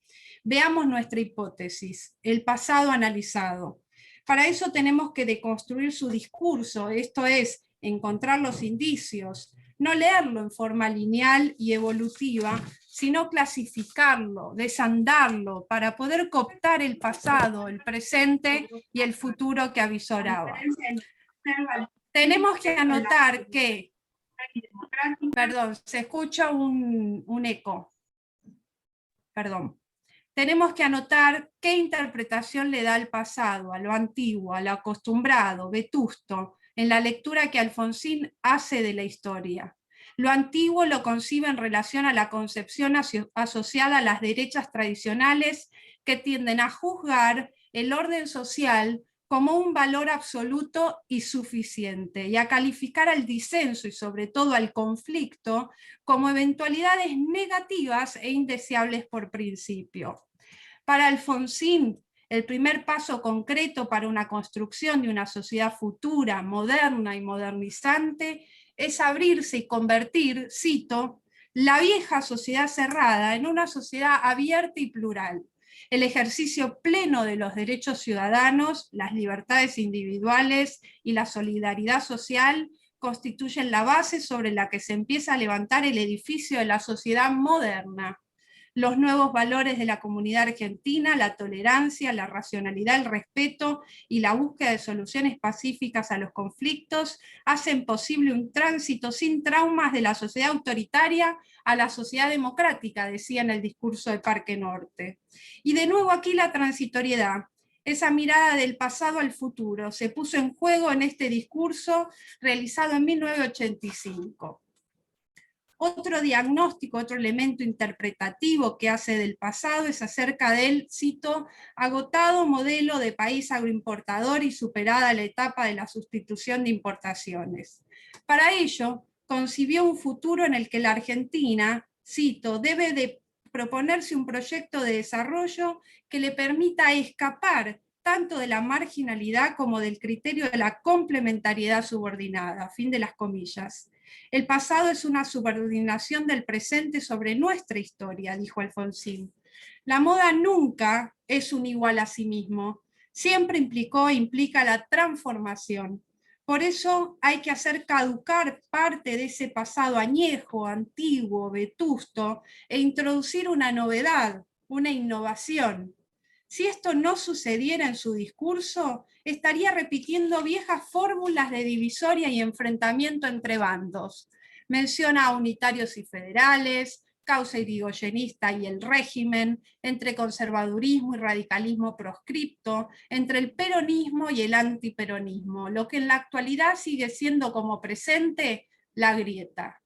Veamos nuestra hipótesis, el pasado analizado. Para eso tenemos que deconstruir su discurso, esto es, encontrar los indicios, no leerlo en forma lineal y evolutiva, sino clasificarlo, desandarlo, para poder cooptar el pasado, el presente y el futuro que avisoraba. Tenemos que anotar que, perdón, se escucha un eco, perdón. tenemos que anotar qué interpretación le da al pasado, a lo antiguo, a lo acostumbrado, vetusto, en la lectura que Alfonsín hace de la historia. Lo antiguo lo concibe en relación a la concepción asociada a las derechas tradicionales que tienden a juzgar el orden social como un valor absoluto y suficiente, y a calificar al disenso y sobre todo al conflicto como eventualidades negativas e indeseables por principio. Para Alfonsín, el primer paso concreto para una construcción de una sociedad futura, moderna y modernizante, es abrirse y convertir, cito, la vieja sociedad cerrada en una sociedad abierta y plural. El ejercicio pleno de los derechos ciudadanos, las libertades individuales y la solidaridad social constituyen la base sobre la que se empieza a levantar el edificio de la sociedad moderna. Los nuevos valores de la comunidad argentina, la tolerancia, la racionalidad, el respeto y la búsqueda de soluciones pacíficas a los conflictos hacen posible un tránsito sin traumas de la sociedad autoritaria a la sociedad democrática, decía en el discurso de Parque Norte. Y de nuevo aquí la transitoriedad, esa mirada del pasado al futuro, se puso en juego en este discurso realizado en 1985. Otro diagnóstico, otro elemento interpretativo que hace del pasado es acerca del, cito, agotado modelo de país agroimportador y superada la etapa de la sustitución de importaciones. Para ello, concibió un futuro en el que la Argentina, cito, debe de proponerse un proyecto de desarrollo que le permita escapar tanto de la marginalidad como del criterio de la complementariedad subordinada, fin de las comillas. El pasado es una subordinación del presente sobre nuestra historia, dijo Alfonsín. La moda nunca es un igual a sí mismo, siempre implicó e implica la transformación. Por eso hay que hacer caducar parte de ese pasado añejo, antiguo, vetusto, e introducir una novedad, una innovación. Si esto no sucediera en su discurso, estaría repitiendo viejas fórmulas de divisoria y enfrentamiento entre bandos. Menciona a unitarios y federales, causa irigoyenista y el régimen, entre conservadurismo y radicalismo proscripto, entre el peronismo y el antiperonismo, lo que en la actualidad sigue siendo como presente la grieta.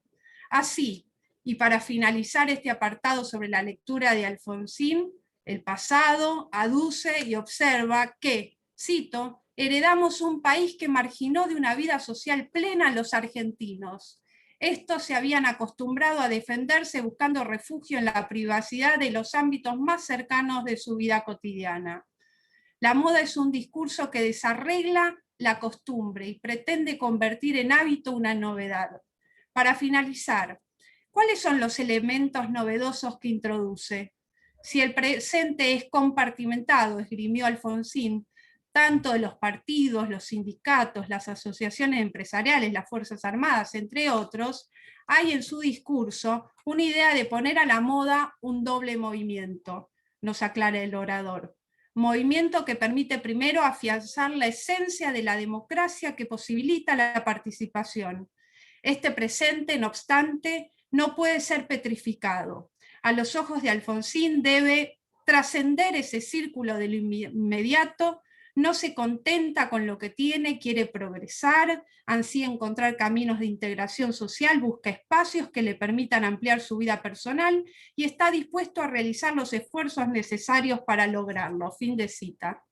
Así, y para finalizar este apartado sobre la lectura de Alfonsín, el pasado aduce y observa que, cito, heredamos un país que marginó de una vida social plena a los argentinos. Estos se habían acostumbrado a defenderse buscando refugio en la privacidad de los ámbitos más cercanos de su vida cotidiana. La moda es un discurso que desarregla la costumbre y pretende convertir en hábito una novedad. Para finalizar, ¿cuáles son los elementos novedosos que introduce? Si el presente es compartimentado, esgrimió Alfonsín, tanto de los partidos, los sindicatos, las asociaciones empresariales, las Fuerzas Armadas, entre otros, hay en su discurso una idea de poner a la moda un doble movimiento, nos aclara el orador. Movimiento que permite primero afianzar la esencia de la democracia que posibilita la participación. Este presente, no obstante, no puede ser petrificado. A los ojos de Alfonsín debe trascender ese círculo de lo inmediato, no se contenta con lo que tiene, quiere progresar, ansía encontrar caminos de integración social, busca espacios que le permitan ampliar su vida personal y está dispuesto a realizar los esfuerzos necesarios para lograrlo. Fin de cita.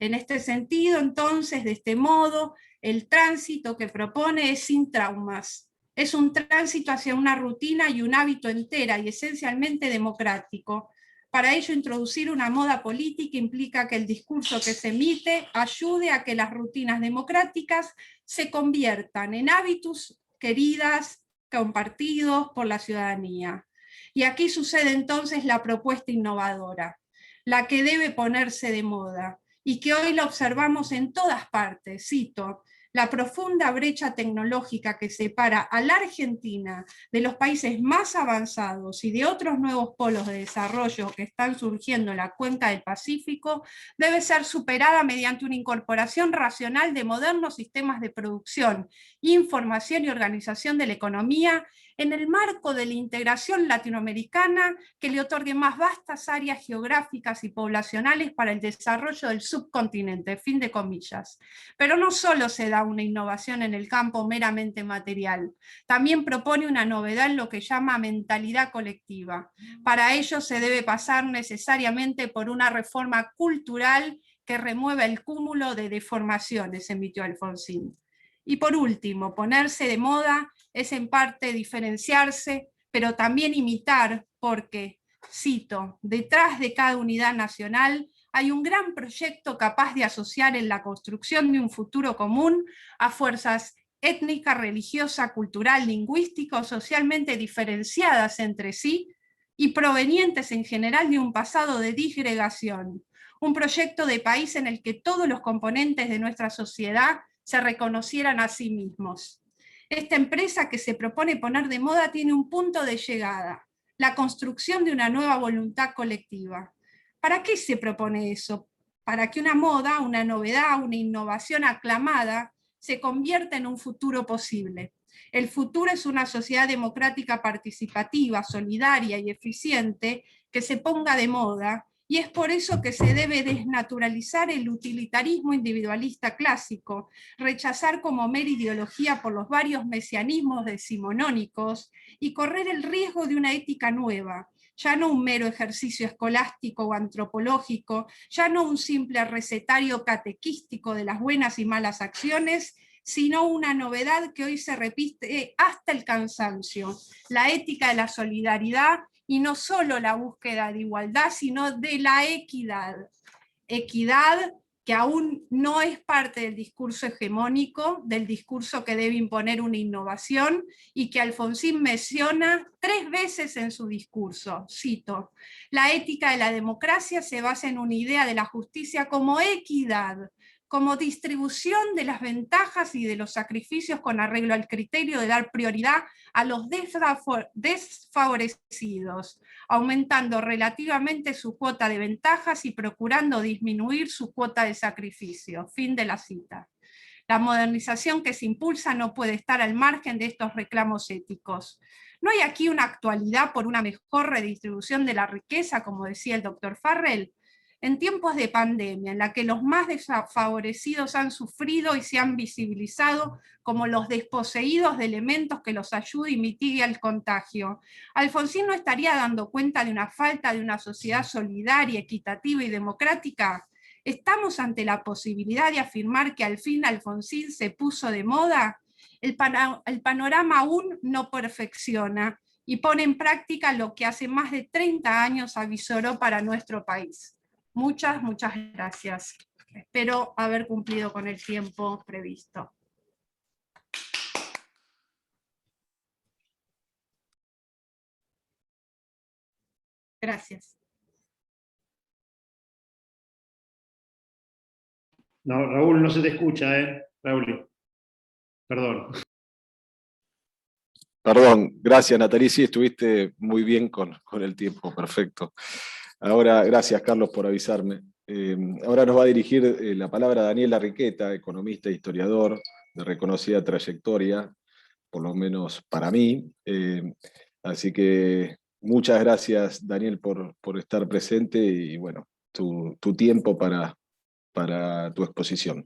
En este sentido, entonces, de este modo, el tránsito que propone es sin traumas. Es un tránsito hacia una rutina y un hábito entera y esencialmente democrático. Para ello, introducir una moda política implica que el discurso que se emite ayude a que las rutinas democráticas se conviertan en hábitos queridas, compartidos por la ciudadanía. Y aquí sucede entonces la propuesta innovadora, la que debe ponerse de moda, y que hoy la observamos en todas partes, cito, la profunda brecha tecnológica que separa a la Argentina de los países más avanzados y de otros nuevos polos de desarrollo que están surgiendo en la cuenca del Pacífico debe ser superada mediante una incorporación racional de modernos sistemas de producción, información y organización de la economía en el marco de la integración latinoamericana que le otorgue más vastas áreas geográficas y poblacionales para el desarrollo del subcontinente, fin de comillas. Pero no solo se da una innovación en el campo meramente material, también propone una novedad en lo que llama mentalidad colectiva. Para ello se debe pasar necesariamente por una reforma cultural que remueva el cúmulo de deformaciones, emitió Alfonsín. Y por último, ponerse de moda es en parte diferenciarse, pero también imitar, porque, cito, detrás de cada unidad nacional hay un gran proyecto capaz de asociar en la construcción de un futuro común a fuerzas étnica, religiosa, cultural, lingüística o socialmente diferenciadas entre sí y provenientes en general de un pasado de disgregación. Un proyecto de país en el que todos los componentes de nuestra sociedad se reconocieran a sí mismos. Esta empresa que se propone poner de moda tiene un punto de llegada, la construcción de una nueva voluntad colectiva. ¿Para qué se propone eso? Para que una moda, una novedad, una innovación aclamada se convierta en un futuro posible. El futuro es una sociedad democrática participativa, solidaria y eficiente que se ponga de moda, y es por eso que se debe desnaturalizar el utilitarismo individualista clásico, rechazar como mera ideología por los varios mesianismos decimonónicos y correr el riesgo de una ética nueva, ya no un mero ejercicio escolástico o antropológico, ya no un simple recetario catequístico de las buenas y malas acciones, sino una novedad que hoy se repite hasta el cansancio, la ética de la solidaridad, y no solo la búsqueda de igualdad, sino de la equidad. Equidad que aún no es parte del discurso hegemónico, del discurso que debe imponer una innovación, y que Alfonsín menciona 3 veces en su discurso. Cito: la ética de la democracia se basa en una idea de la justicia como equidad, como distribución de las ventajas y de los sacrificios con arreglo al criterio de dar prioridad a los desfavorecidos, aumentando relativamente su cuota de ventajas y procurando disminuir su cuota de sacrificio. Fin de la cita. La modernización que se impulsa no puede estar al margen de estos reclamos éticos. ¿No hay aquí una actualidad por una mejor redistribución de la riqueza, como decía el doctor Farrell? En tiempos de pandemia, en la que los más desfavorecidos han sufrido y se han visibilizado como los desposeídos de elementos que los ayude y mitigue el contagio, ¿Alfonsín no estaría dando cuenta de una falta de una sociedad solidaria, equitativa y democrática? ¿Estamos ante la posibilidad de afirmar que al fin Alfonsín se puso de moda? El panorama aún no perfecciona y pone en práctica lo que hace más de 30 años avisoró para nuestro país. Muchas gracias. Espero haber cumplido con el tiempo previsto. Gracias. No, Raúl, no se te escucha, Raúl. Perdón. Perdón, gracias Natalie, sí, estuviste muy bien con el tiempo, perfecto. Ahora, gracias Carlos por avisarme. Ahora nos va a dirigir la palabra Daniel Larriqueta, economista e historiador de reconocida trayectoria, por lo menos para mí. Así que muchas gracias Daniel por estar presente y bueno, tu tiempo para tu exposición.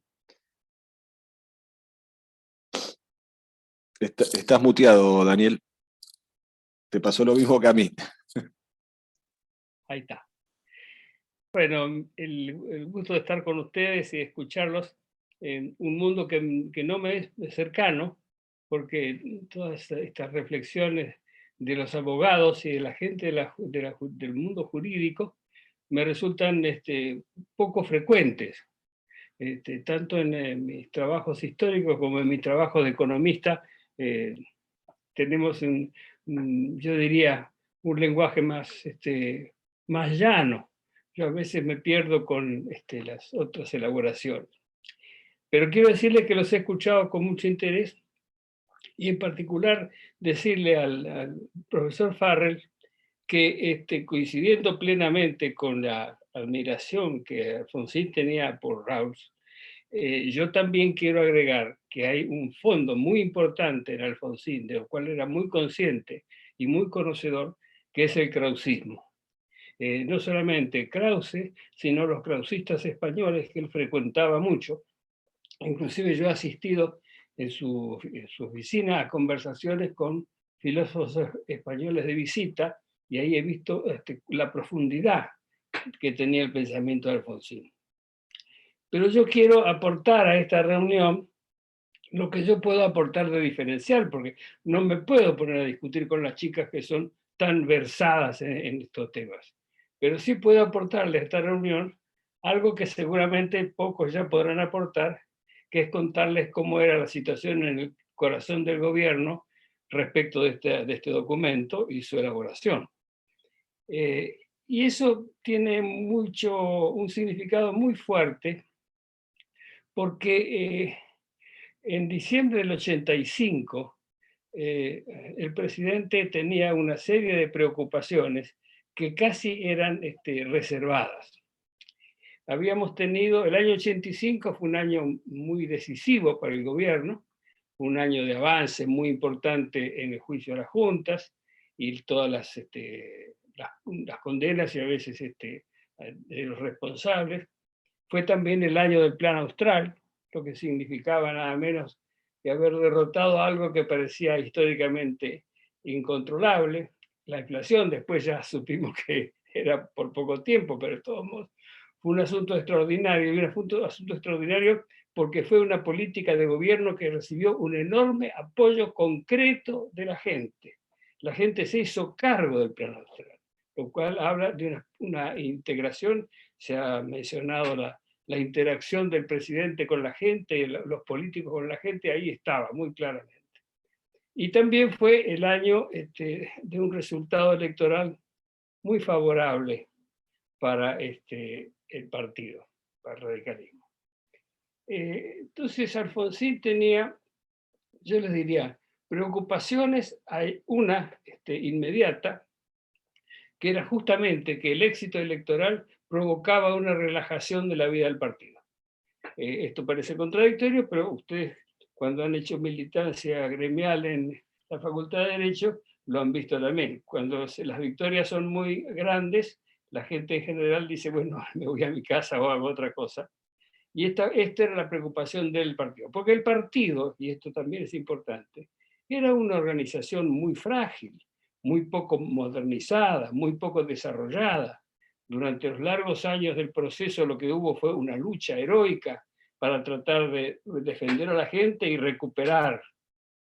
Estás muteado, Daniel. Te pasó lo mismo que a mí. Ahí está. Bueno, el gusto de estar con ustedes y escucharlos en un mundo que no me es cercano, porque todas estas reflexiones de los abogados y de la gente del mundo jurídico me resultan poco frecuentes, tanto en mis trabajos históricos como en mi trabajo de economista. Tenemos, yo diría, un lenguaje más llano. Yo a veces me pierdo con las otras elaboraciones. Pero quiero decirles que los he escuchado con mucho interés, y en particular decirle al profesor Farrell que coincidiendo plenamente con la admiración que Alfonsín tenía por Rawls, Yo también quiero agregar que hay un fondo muy importante en Alfonsín, del cual era muy consciente y muy conocedor, que es el krausismo. No solamente Krause, sino los krausistas españoles que él frecuentaba mucho. Inclusive yo he asistido en su oficina a conversaciones con filósofos españoles de visita, y ahí he visto la profundidad que tenía el pensamiento de Alfonsín. Pero yo quiero aportar a esta reunión lo que yo puedo aportar de diferencial, porque no me puedo poner a discutir con las chicas que son tan versadas en estos temas. Pero sí puedo aportarle a esta reunión algo que seguramente pocos ya podrán aportar, que es contarles cómo era la situación en el corazón del gobierno respecto de este documento y su elaboración. Y eso tiene un significado muy fuerte, porque en diciembre del 85, el presidente tenía una serie de preocupaciones que casi eran reservadas. Habíamos tenido, el año 85 fue un año muy decisivo para el gobierno, un año de avance muy importante en el juicio a las juntas y todas las condenas y a veces de los responsables. Fue también el año del Plan Austral, lo que significaba nada menos que haber derrotado algo que parecía históricamente incontrolable. La inflación, después ya supimos que era por poco tiempo, pero de todos modos fue un asunto extraordinario, y un asunto extraordinario porque fue una política de gobierno que recibió un enorme apoyo concreto de la gente. La gente se hizo cargo del Plan Austral, lo cual habla de una integración. Se ha mencionado la interacción del presidente con la gente, los políticos con la gente, ahí estaba muy claramente. Y también fue el año de un resultado electoral muy favorable para el partido, para el radicalismo. Entonces Alfonsín tenía, yo les diría, preocupaciones. Hay una inmediata, que era justamente que el éxito electoral provocaba una relajación de la vida del partido. Esto parece contradictorio, pero ustedes, cuando han hecho militancia gremial en la Facultad de Derecho, lo han visto también. Cuando las victorias son muy grandes, la gente en general dice, bueno, me voy a mi casa o hago otra cosa. Y esta era la preocupación del partido. Porque el partido, y esto también es importante, era una organización muy frágil, muy poco modernizada, muy poco desarrollada. Durante los largos años del proceso lo que hubo fue una lucha heroica para tratar de defender a la gente y recuperar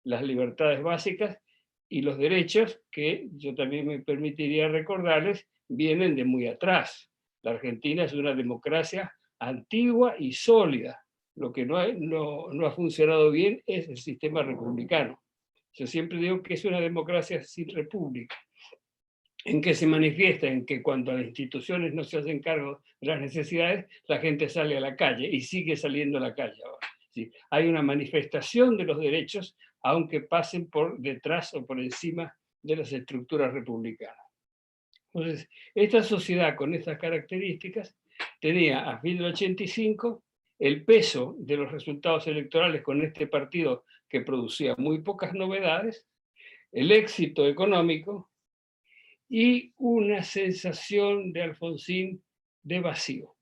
las libertades básicas y los derechos, que yo también me permitiría recordarles, vienen de muy atrás. La Argentina es una democracia antigua y sólida. Lo que no ha funcionado bien es el sistema republicano. Yo siempre digo que es una democracia sin república. ¿En qué se manifiesta? En que cuando las instituciones no se hacen cargo de las necesidades, la gente sale a la calle y sigue saliendo a la calle ahora. ¿Sí? Hay una manifestación de los derechos, aunque pasen por detrás o por encima de las estructuras republicanas. Entonces, esta sociedad con estas características tenía a fin del 85 el peso de los resultados electorales con este partido que producía muy pocas novedades, el éxito económico y una sensación de Alfonsín de vacío.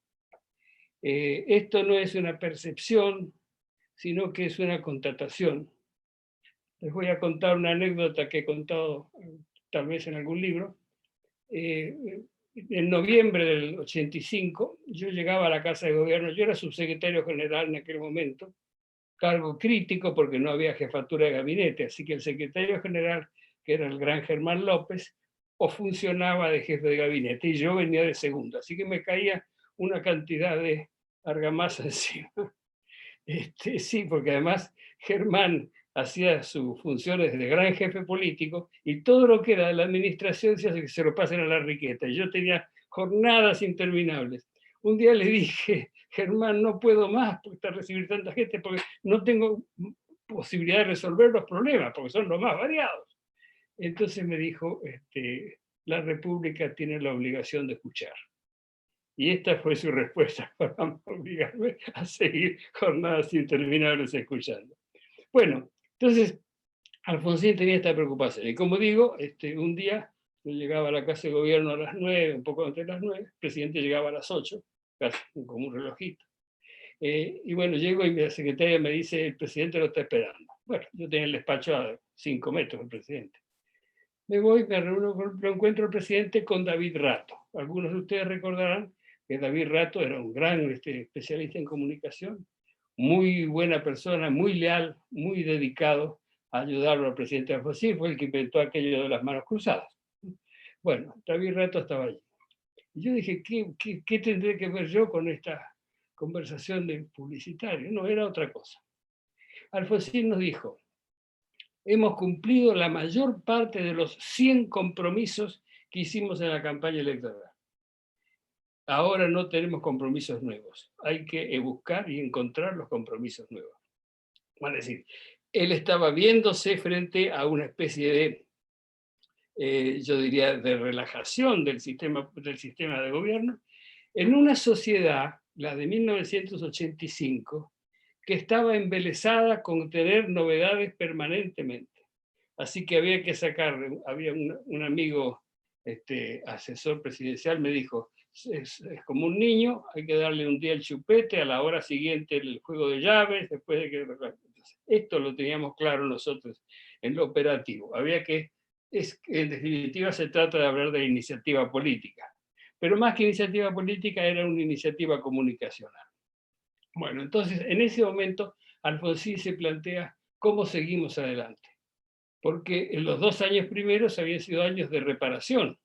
Esto no es una percepción, sino que es una constatación. Les voy a contar una anécdota que he contado tal vez en algún libro. En noviembre del 85, yo llegaba a la Casa de Gobierno, yo era subsecretario general en aquel momento, cargo crítico porque no había jefatura de gabinete, así que el secretario general, que era el gran Germán López, o funcionaba de jefe de gabinete, y yo venía de segundo, así que me caía una cantidad de argamasa encima. Sí, porque además Germán hacía sus funciones de gran jefe político y todo lo que era de la administración se hace que se lo pasen a la riqueta. Y yo tenía jornadas interminables. Un día le dije, Germán, no puedo más por recibir tanta gente porque no tengo posibilidad de resolver los problemas, porque son los más variados. Entonces me dijo, la República tiene la obligación de escuchar. Y esta fue su respuesta para obligarme a seguir jornadas interminables escuchando. Bueno, entonces Alfonsín tenía esta preocupación. Y como digo, un día yo llegaba a la Casa de Gobierno a las 9, un poco antes de las 9, el presidente llegaba a las 8, casi como un relojito. Y bueno, llego y la secretaria me dice, el presidente lo está esperando. Bueno, yo tenía el despacho a 5 metros del presidente. Me voy, lo encuentro al presidente con David Rato. Algunos de ustedes recordarán que David Rato era un gran especialista en comunicación, muy buena persona, muy leal, muy dedicado a ayudarlo al presidente Alfonsín, fue el que inventó aquello de las manos cruzadas. Bueno, David Rato estaba allí. Y yo dije, ¿qué tendré que ver yo con esta conversación de publicitario? No, era otra cosa. Alfonsín nos dijo, hemos cumplido la mayor parte de los 100 compromisos que hicimos en la campaña electoral. Ahora no tenemos compromisos nuevos. Hay que buscar y encontrar los compromisos nuevos. Es decir, él estaba viéndose frente a una especie de, yo diría, de relajación del sistema de gobierno, en una sociedad, la de 1985, que estaba embelesada con tener novedades permanentemente. Así que había que sacarle, había un amigo asesor presidencial, me dijo, es como un niño, hay que darle un día el chupete, a la hora siguiente el juego de llaves, después de que... Esto lo teníamos claro nosotros en lo operativo. Había que, en definitiva se trata de hablar de iniciativa política, pero más que iniciativa política era una iniciativa comunicacional. Bueno, entonces en ese momento Alfonsín se plantea cómo seguimos adelante, porque en los 2 años primeros habían sido años de reparación,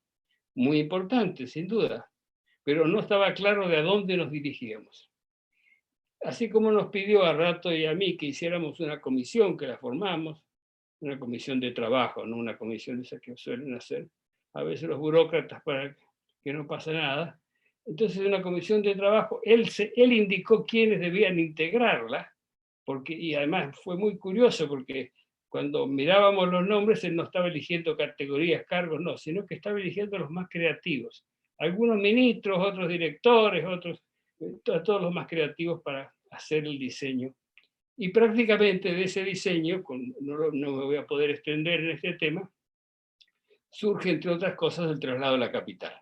muy importantes, sin duda, pero no estaba claro de a dónde nos dirigíamos. Así como nos pidió a Rato y a mí que hiciéramos una comisión, que la formamos, una comisión de trabajo, no una comisión esa que suelen hacer a veces los burócratas para que no pase nada. Entonces, una comisión de trabajo, él indicó quiénes debían integrarla, y además fue muy curioso porque cuando mirábamos los nombres, él no estaba eligiendo categorías, cargos, no, sino que estaba eligiendo los más creativos. Algunos ministros, otros directores, todos los más creativos para hacer el diseño. Y prácticamente de ese diseño, no me voy a poder extender en este tema, surge, entre otras cosas, el traslado a la capital,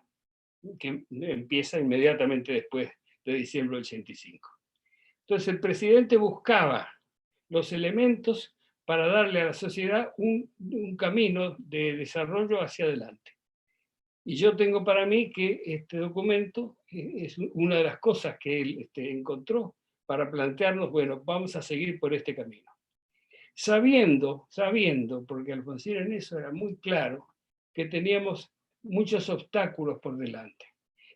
que empieza inmediatamente después de diciembre del 85. Entonces el presidente buscaba los elementos para darle a la sociedad un camino de desarrollo hacia adelante. Y yo tengo para mí que este documento es una de las cosas que él encontró para plantearnos, bueno, vamos a seguir por este camino. Sabiendo, porque Alfonsín en eso era muy claro, que teníamos muchos obstáculos por delante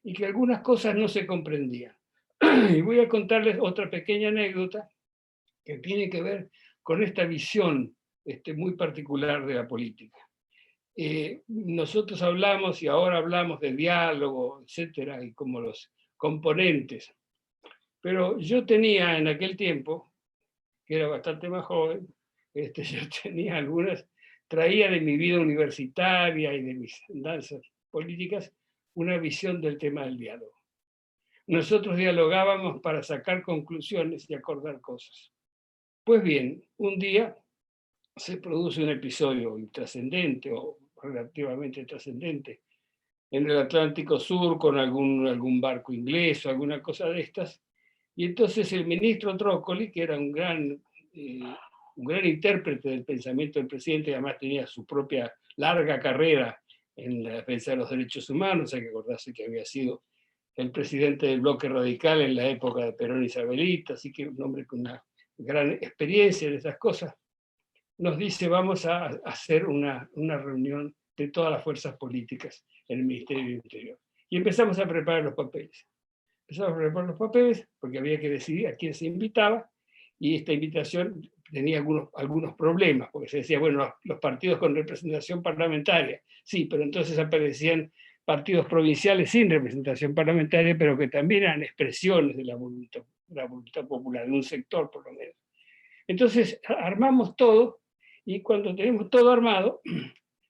y que algunas cosas no se comprendían. Y voy a contarles otra pequeña anécdota que tiene que ver con esta visión muy particular de la política. Nosotros hablamos y ahora hablamos de diálogo, etcétera, y como los componentes. Pero yo tenía en aquel tiempo, que era bastante más joven, yo tenía traía de mi vida universitaria y de mis andanzas políticas una visión del tema del diálogo. Nosotros dialogábamos para sacar conclusiones y acordar cosas. Pues bien, un día se produce un episodio trascendente o relativamente trascendente en el Atlántico Sur con algún barco inglés o alguna cosa de estas, y entonces el ministro Trócoli, que era un gran intérprete del pensamiento del presidente, y además tenía su propia larga carrera en la defensa de los derechos humanos, hay que acordarse que había sido el presidente del bloque radical en la época de Perón y Isabelita, así que un hombre con una gran experiencia en esas cosas, nos dice, vamos a hacer una reunión de todas las fuerzas políticas en el Ministerio del Interior. Y empezamos a preparar los papeles. Empezamos a preparar los papeles porque había que decidir a quién se invitaba, y esta invitación tenía algunos problemas, porque se decía, bueno, los partidos con representación parlamentaria, sí, pero entonces aparecían partidos provinciales sin representación parlamentaria, pero que también eran expresiones de la voluntad popular, de un sector por lo menos. Entonces armamos todo, y cuando tenemos todo armado,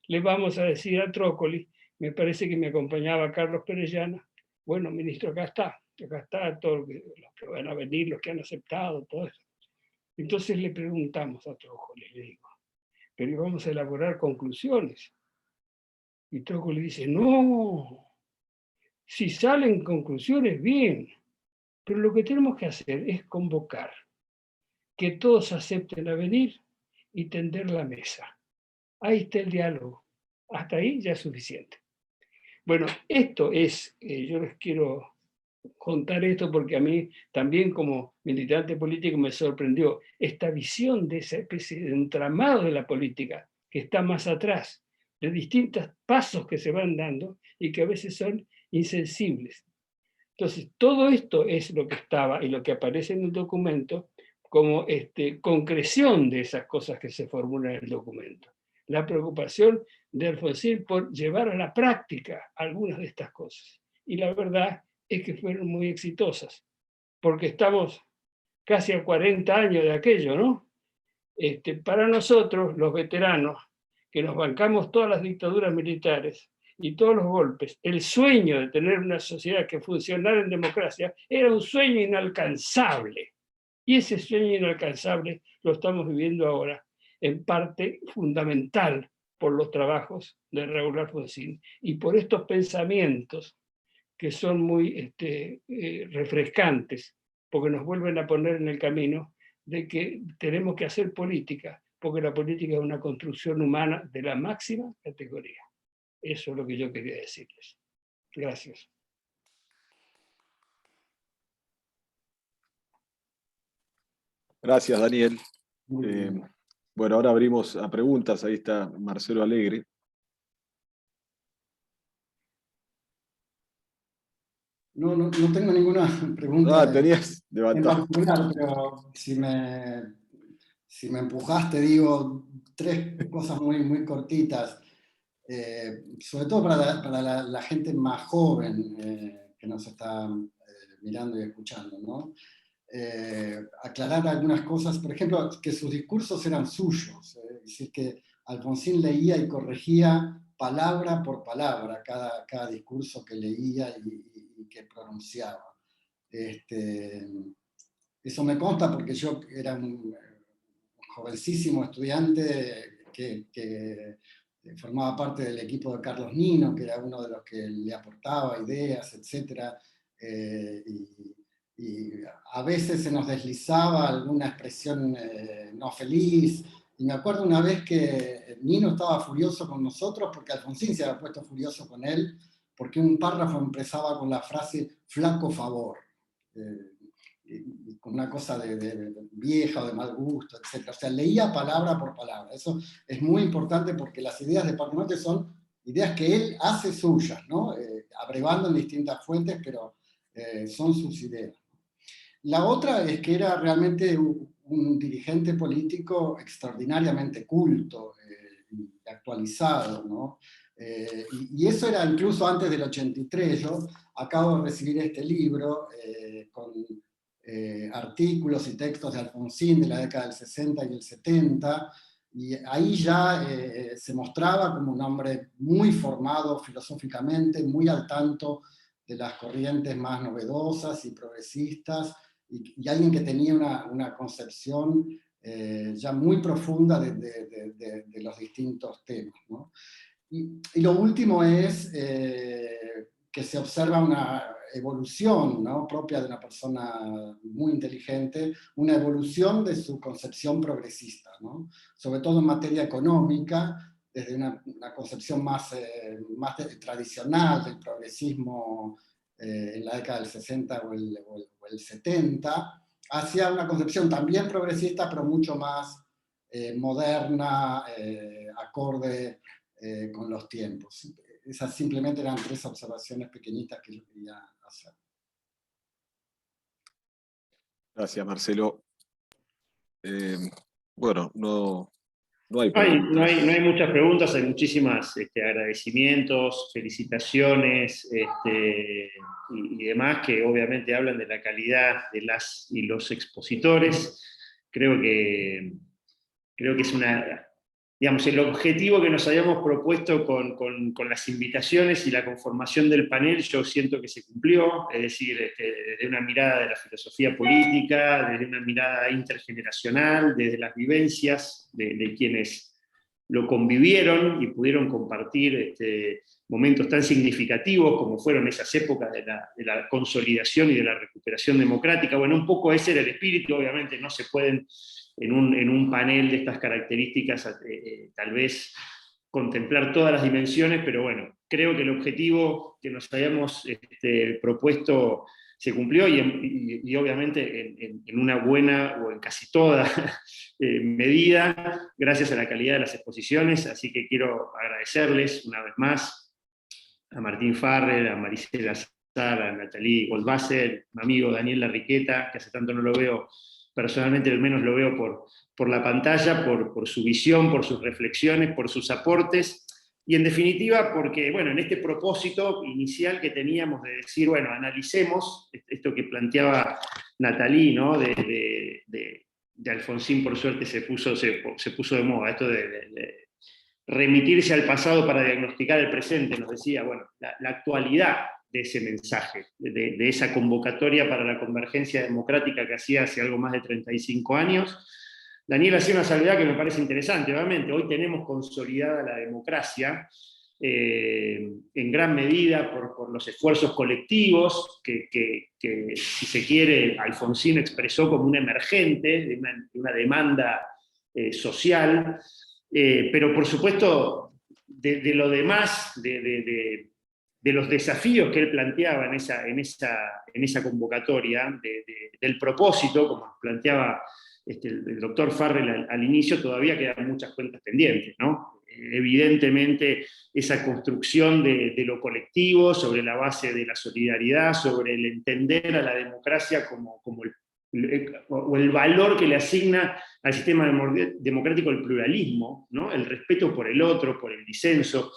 le vamos a decir a Trócoli, me parece que me acompañaba Carlos Perellana, Bueno, ministro, acá está todo los que van a venir, los que han aceptado, todo eso. Entonces le preguntamos a Trójoles, le digo, pero vamos a elaborar conclusiones. Y Trójoles le dice, no, si salen conclusiones, bien, pero lo que tenemos que hacer es convocar, que todos acepten a venir y tender la mesa. Ahí está el diálogo. Hasta ahí ya es suficiente. Bueno, esto es, yo les quiero contar esto porque a mí también como militante político me sorprendió esta visión de esa especie de entramado de la política que está más atrás, de distintos pasos que se van dando y que a veces son insensibles. Entonces, todo esto es lo que estaba y lo que aparece en el documento como concreción de esas cosas que se formulan en el documento. La preocupación de Alfonsín por llevar a la práctica algunas de estas cosas. Y la verdad es que fueron muy exitosas, porque estamos casi a 40 años de aquello, ¿no? Para nosotros, los veteranos, que nos bancamos todas las dictaduras militares y todos los golpes, el sueño de tener una sociedad que funcionara en democracia era un sueño inalcanzable. Y ese sueño inalcanzable lo estamos viviendo ahora, en parte fundamental por los trabajos de Raúl Alfonsín y por estos pensamientos que son muy refrescantes, porque nos vuelven a poner en el camino de que tenemos que hacer política, porque la política es una construcción humana de la máxima categoría. Eso es lo que yo quería decirles. Gracias. Gracias, Daniel. Bueno, ahora abrimos a preguntas. Ahí está Marcelo Alegre. No tengo ninguna pregunta Tenías en levantado. particular, pero si me empujaste, digo, tres cosas muy cortitas, sobre todo para la gente más joven que nos está mirando y escuchando, ¿no? Aclarar algunas cosas, por ejemplo, que sus discursos eran suyos, es decir, que Alfonsín leía y corregía palabra por palabra cada discurso que leía y que pronunciaba. Eso me consta porque yo era un jovencísimo estudiante que formaba parte del equipo de Carlos Nino, que era uno de los que le aportaba ideas, etc. Y a veces se nos deslizaba alguna expresión no feliz. Y me acuerdo una vez que Nino estaba furioso con nosotros porque Alfonsín se había puesto furioso con él, porque un párrafo empezaba con la frase flaco favor. Con una cosa de vieja o de mal gusto, etc. O sea, leía palabra por palabra. Eso es muy importante porque las ideas de Parque Norte son ideas que él hace suyas, ¿no? Abrevando en distintas fuentes, pero son sus ideas. La otra es que era realmente un dirigente político extraordinariamente culto y actualizado, ¿no? Y eso era incluso antes del 83. Yo acabo de recibir este libro con artículos y textos de Alfonsín de la década del 60 y el 70, y ahí ya se mostraba como un hombre muy formado filosóficamente, muy al tanto de las corrientes más novedosas y progresistas, y alguien que tenía una concepción ya muy profunda de los distintos temas, ¿no? Y lo último es que se observa una evolución, ¿no?, propia de una persona muy inteligente, una evolución de su concepción progresista, ¿no?, sobre todo en materia económica, desde una concepción más tradicional del progresismo en la década del 60 o el 70, hacia una concepción también progresista, pero mucho más moderna, acorde con los tiempos. Esas simplemente eran tres observaciones pequeñitas que yo quería hacer. Gracias, Marcelo. Bueno, no hay No preguntas. hay muchas preguntas, hay muchísimas agradecimientos, felicitaciones y demás que obviamente hablan de la calidad de las y los expositores. Creo que es digamos, el objetivo que nos habíamos propuesto con las invitaciones y la conformación del panel, yo siento que se cumplió, es decir, desde una mirada de la filosofía política, desde una mirada intergeneracional, desde las vivencias de quienes lo convivieron y pudieron compartir momentos tan significativos como fueron esas épocas de la consolidación y de la recuperación democrática. Bueno, un poco ese era el espíritu, obviamente no se pueden en un panel de estas características tal vez contemplar todas las dimensiones, pero bueno, creo que el objetivo que nos habíamos propuesto se cumplió y obviamente en una buena o en casi toda medida, gracias a la calidad de las exposiciones, así que quiero agradecerles una vez más a Martín Farrer, a Maricela Azar, a Natalie Goldwasser, mi amigo Daniel Larriqueta, que hace tanto no lo veo personalmente, al menos lo veo por la pantalla, por su visión, por sus reflexiones, por sus aportes, y en definitiva porque, bueno, en este propósito inicial que teníamos de decir, bueno, analicemos esto que planteaba Natalie, ¿no? de Alfonsín, por suerte se puso de moda, esto de remitirse al pasado para diagnosticar el presente, nos decía, bueno, la actualidad de ese mensaje, de esa convocatoria para la convergencia democrática que hacía hace algo más de 35 años. Daniel hacía una salvedad que me parece interesante, obviamente, hoy tenemos consolidada la democracia, en gran medida por los esfuerzos colectivos, que si se quiere, Alfonsín expresó como un emergente, de una demanda social, pero por supuesto, de lo demás, de los desafíos que él planteaba en esa convocatoria, del propósito, como planteaba el doctor Farrell al inicio, todavía quedan muchas cuentas pendientes, ¿no? Evidentemente, esa construcción de lo colectivo, sobre la base de la solidaridad, sobre el entender a la democracia como el valor que le asigna al sistema democrático el pluralismo, ¿no? El respeto por el otro, por el disenso,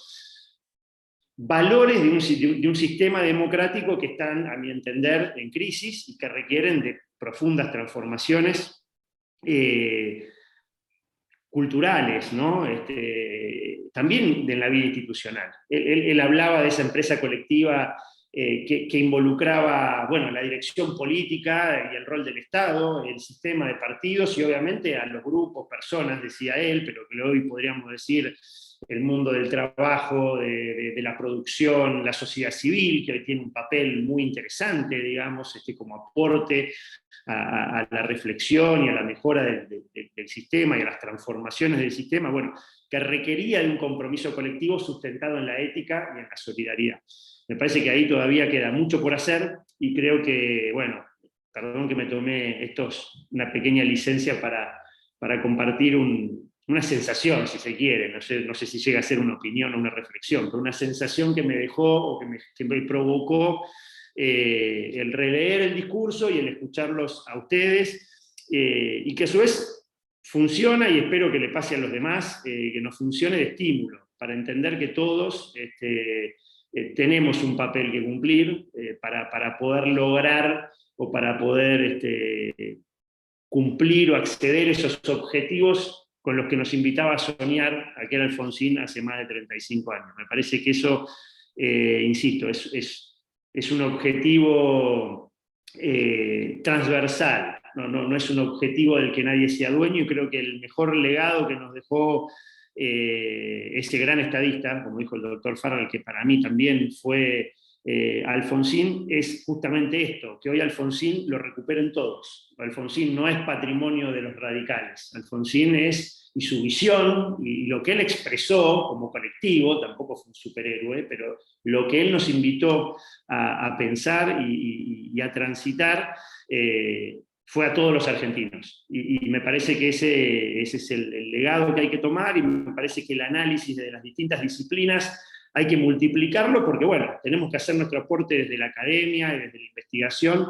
valores de un sistema democrático que están, a mi entender, en crisis y que requieren de profundas transformaciones culturales, ¿no? También en la vida institucional. Él hablaba de esa empresa colectiva que involucraba, bueno, la dirección política y el rol del Estado, el sistema de partidos y obviamente a los grupos, personas, decía él, pero que hoy podríamos decir el mundo del trabajo, de la producción, la sociedad civil, que hoy tiene un papel muy interesante, digamos, como aporte a la reflexión y a la mejora del sistema y a las transformaciones del sistema, bueno, que requería de un compromiso colectivo sustentado en la ética y en la solidaridad. Me parece que ahí todavía queda mucho por hacer y creo que, bueno, perdón que me tomé una pequeña licencia para compartir una sensación, si se quiere, no sé si llega a ser una opinión o una reflexión, pero una sensación que me dejó o que me provocó el releer el discurso y el escucharlos a ustedes, y que a su vez funciona, y espero que le pase a los demás, que nos funcione de estímulo, para entender que todos tenemos un papel que cumplir para poder lograr o para poder cumplir o acceder a esos objetivos con los que nos invitaba a soñar aquel Alfonsín hace más de 35 años. Me parece que eso, insisto, es un objetivo transversal, no es un objetivo del que nadie sea dueño, y creo que el mejor legado que nos dejó ese gran estadista, como dijo el doctor Farrell, que para mí también fue Alfonsín, es justamente esto, que hoy Alfonsín lo recuperen todos. Alfonsín no es patrimonio de los radicales, Alfonsín es, y su visión, y lo que él expresó como colectivo, tampoco fue un superhéroe, pero lo que él nos invitó a pensar y a transitar, fue a todos los argentinos. Y me parece que ese es el legado que hay que tomar, y me parece que el análisis de las distintas disciplinas hay que multiplicarlo, porque bueno, tenemos que hacer nuestro aporte desde la academia y desde la investigación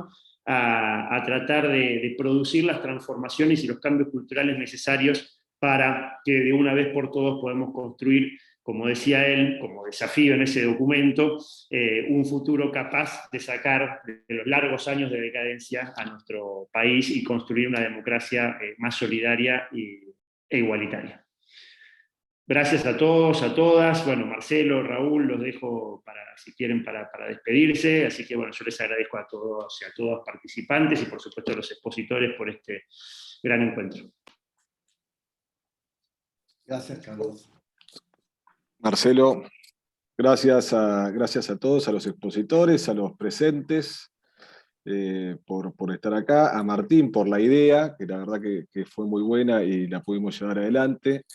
a tratar de producir las transformaciones y los cambios culturales necesarios para que de una vez por todos podamos construir, como decía él, como desafío en ese documento, un futuro capaz de sacar de los largos años de decadencia a nuestro país y construir una democracia más solidaria e igualitaria. Gracias a todos, a todas. Bueno, Marcelo, Raúl, los dejo si quieren, para despedirse. Así que bueno, yo les agradezco a todos y a todas participantes y por supuesto a los expositores por este gran encuentro. Gracias, Carlos. Marcelo, gracias a todos, a los expositores, a los presentes, por estar acá, a Martín por la idea, que la verdad que fue muy buena y la pudimos llevar adelante,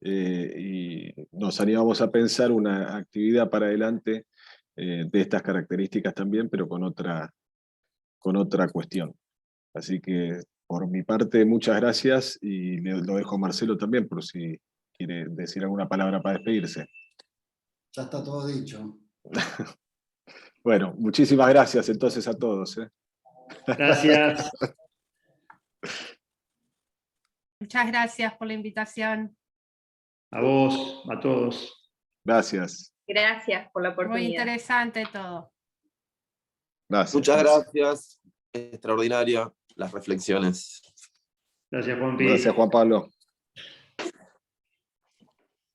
y nos animamos a pensar una actividad para adelante de estas características también, pero con otra cuestión. Así que por mi parte, muchas gracias, y lo dejo a Marcelo también, por si quiere decir alguna palabra para despedirse. Ya está todo dicho. Bueno, muchísimas gracias entonces a todos. Gracias. Muchas gracias por la invitación. A vos, a todos. Gracias. Gracias por la Muy oportunidad. interesante todo. Gracias. Muchas gracias. Extraordinaria las reflexiones. Gracias, Juanpi. Gracias, Juan Pablo.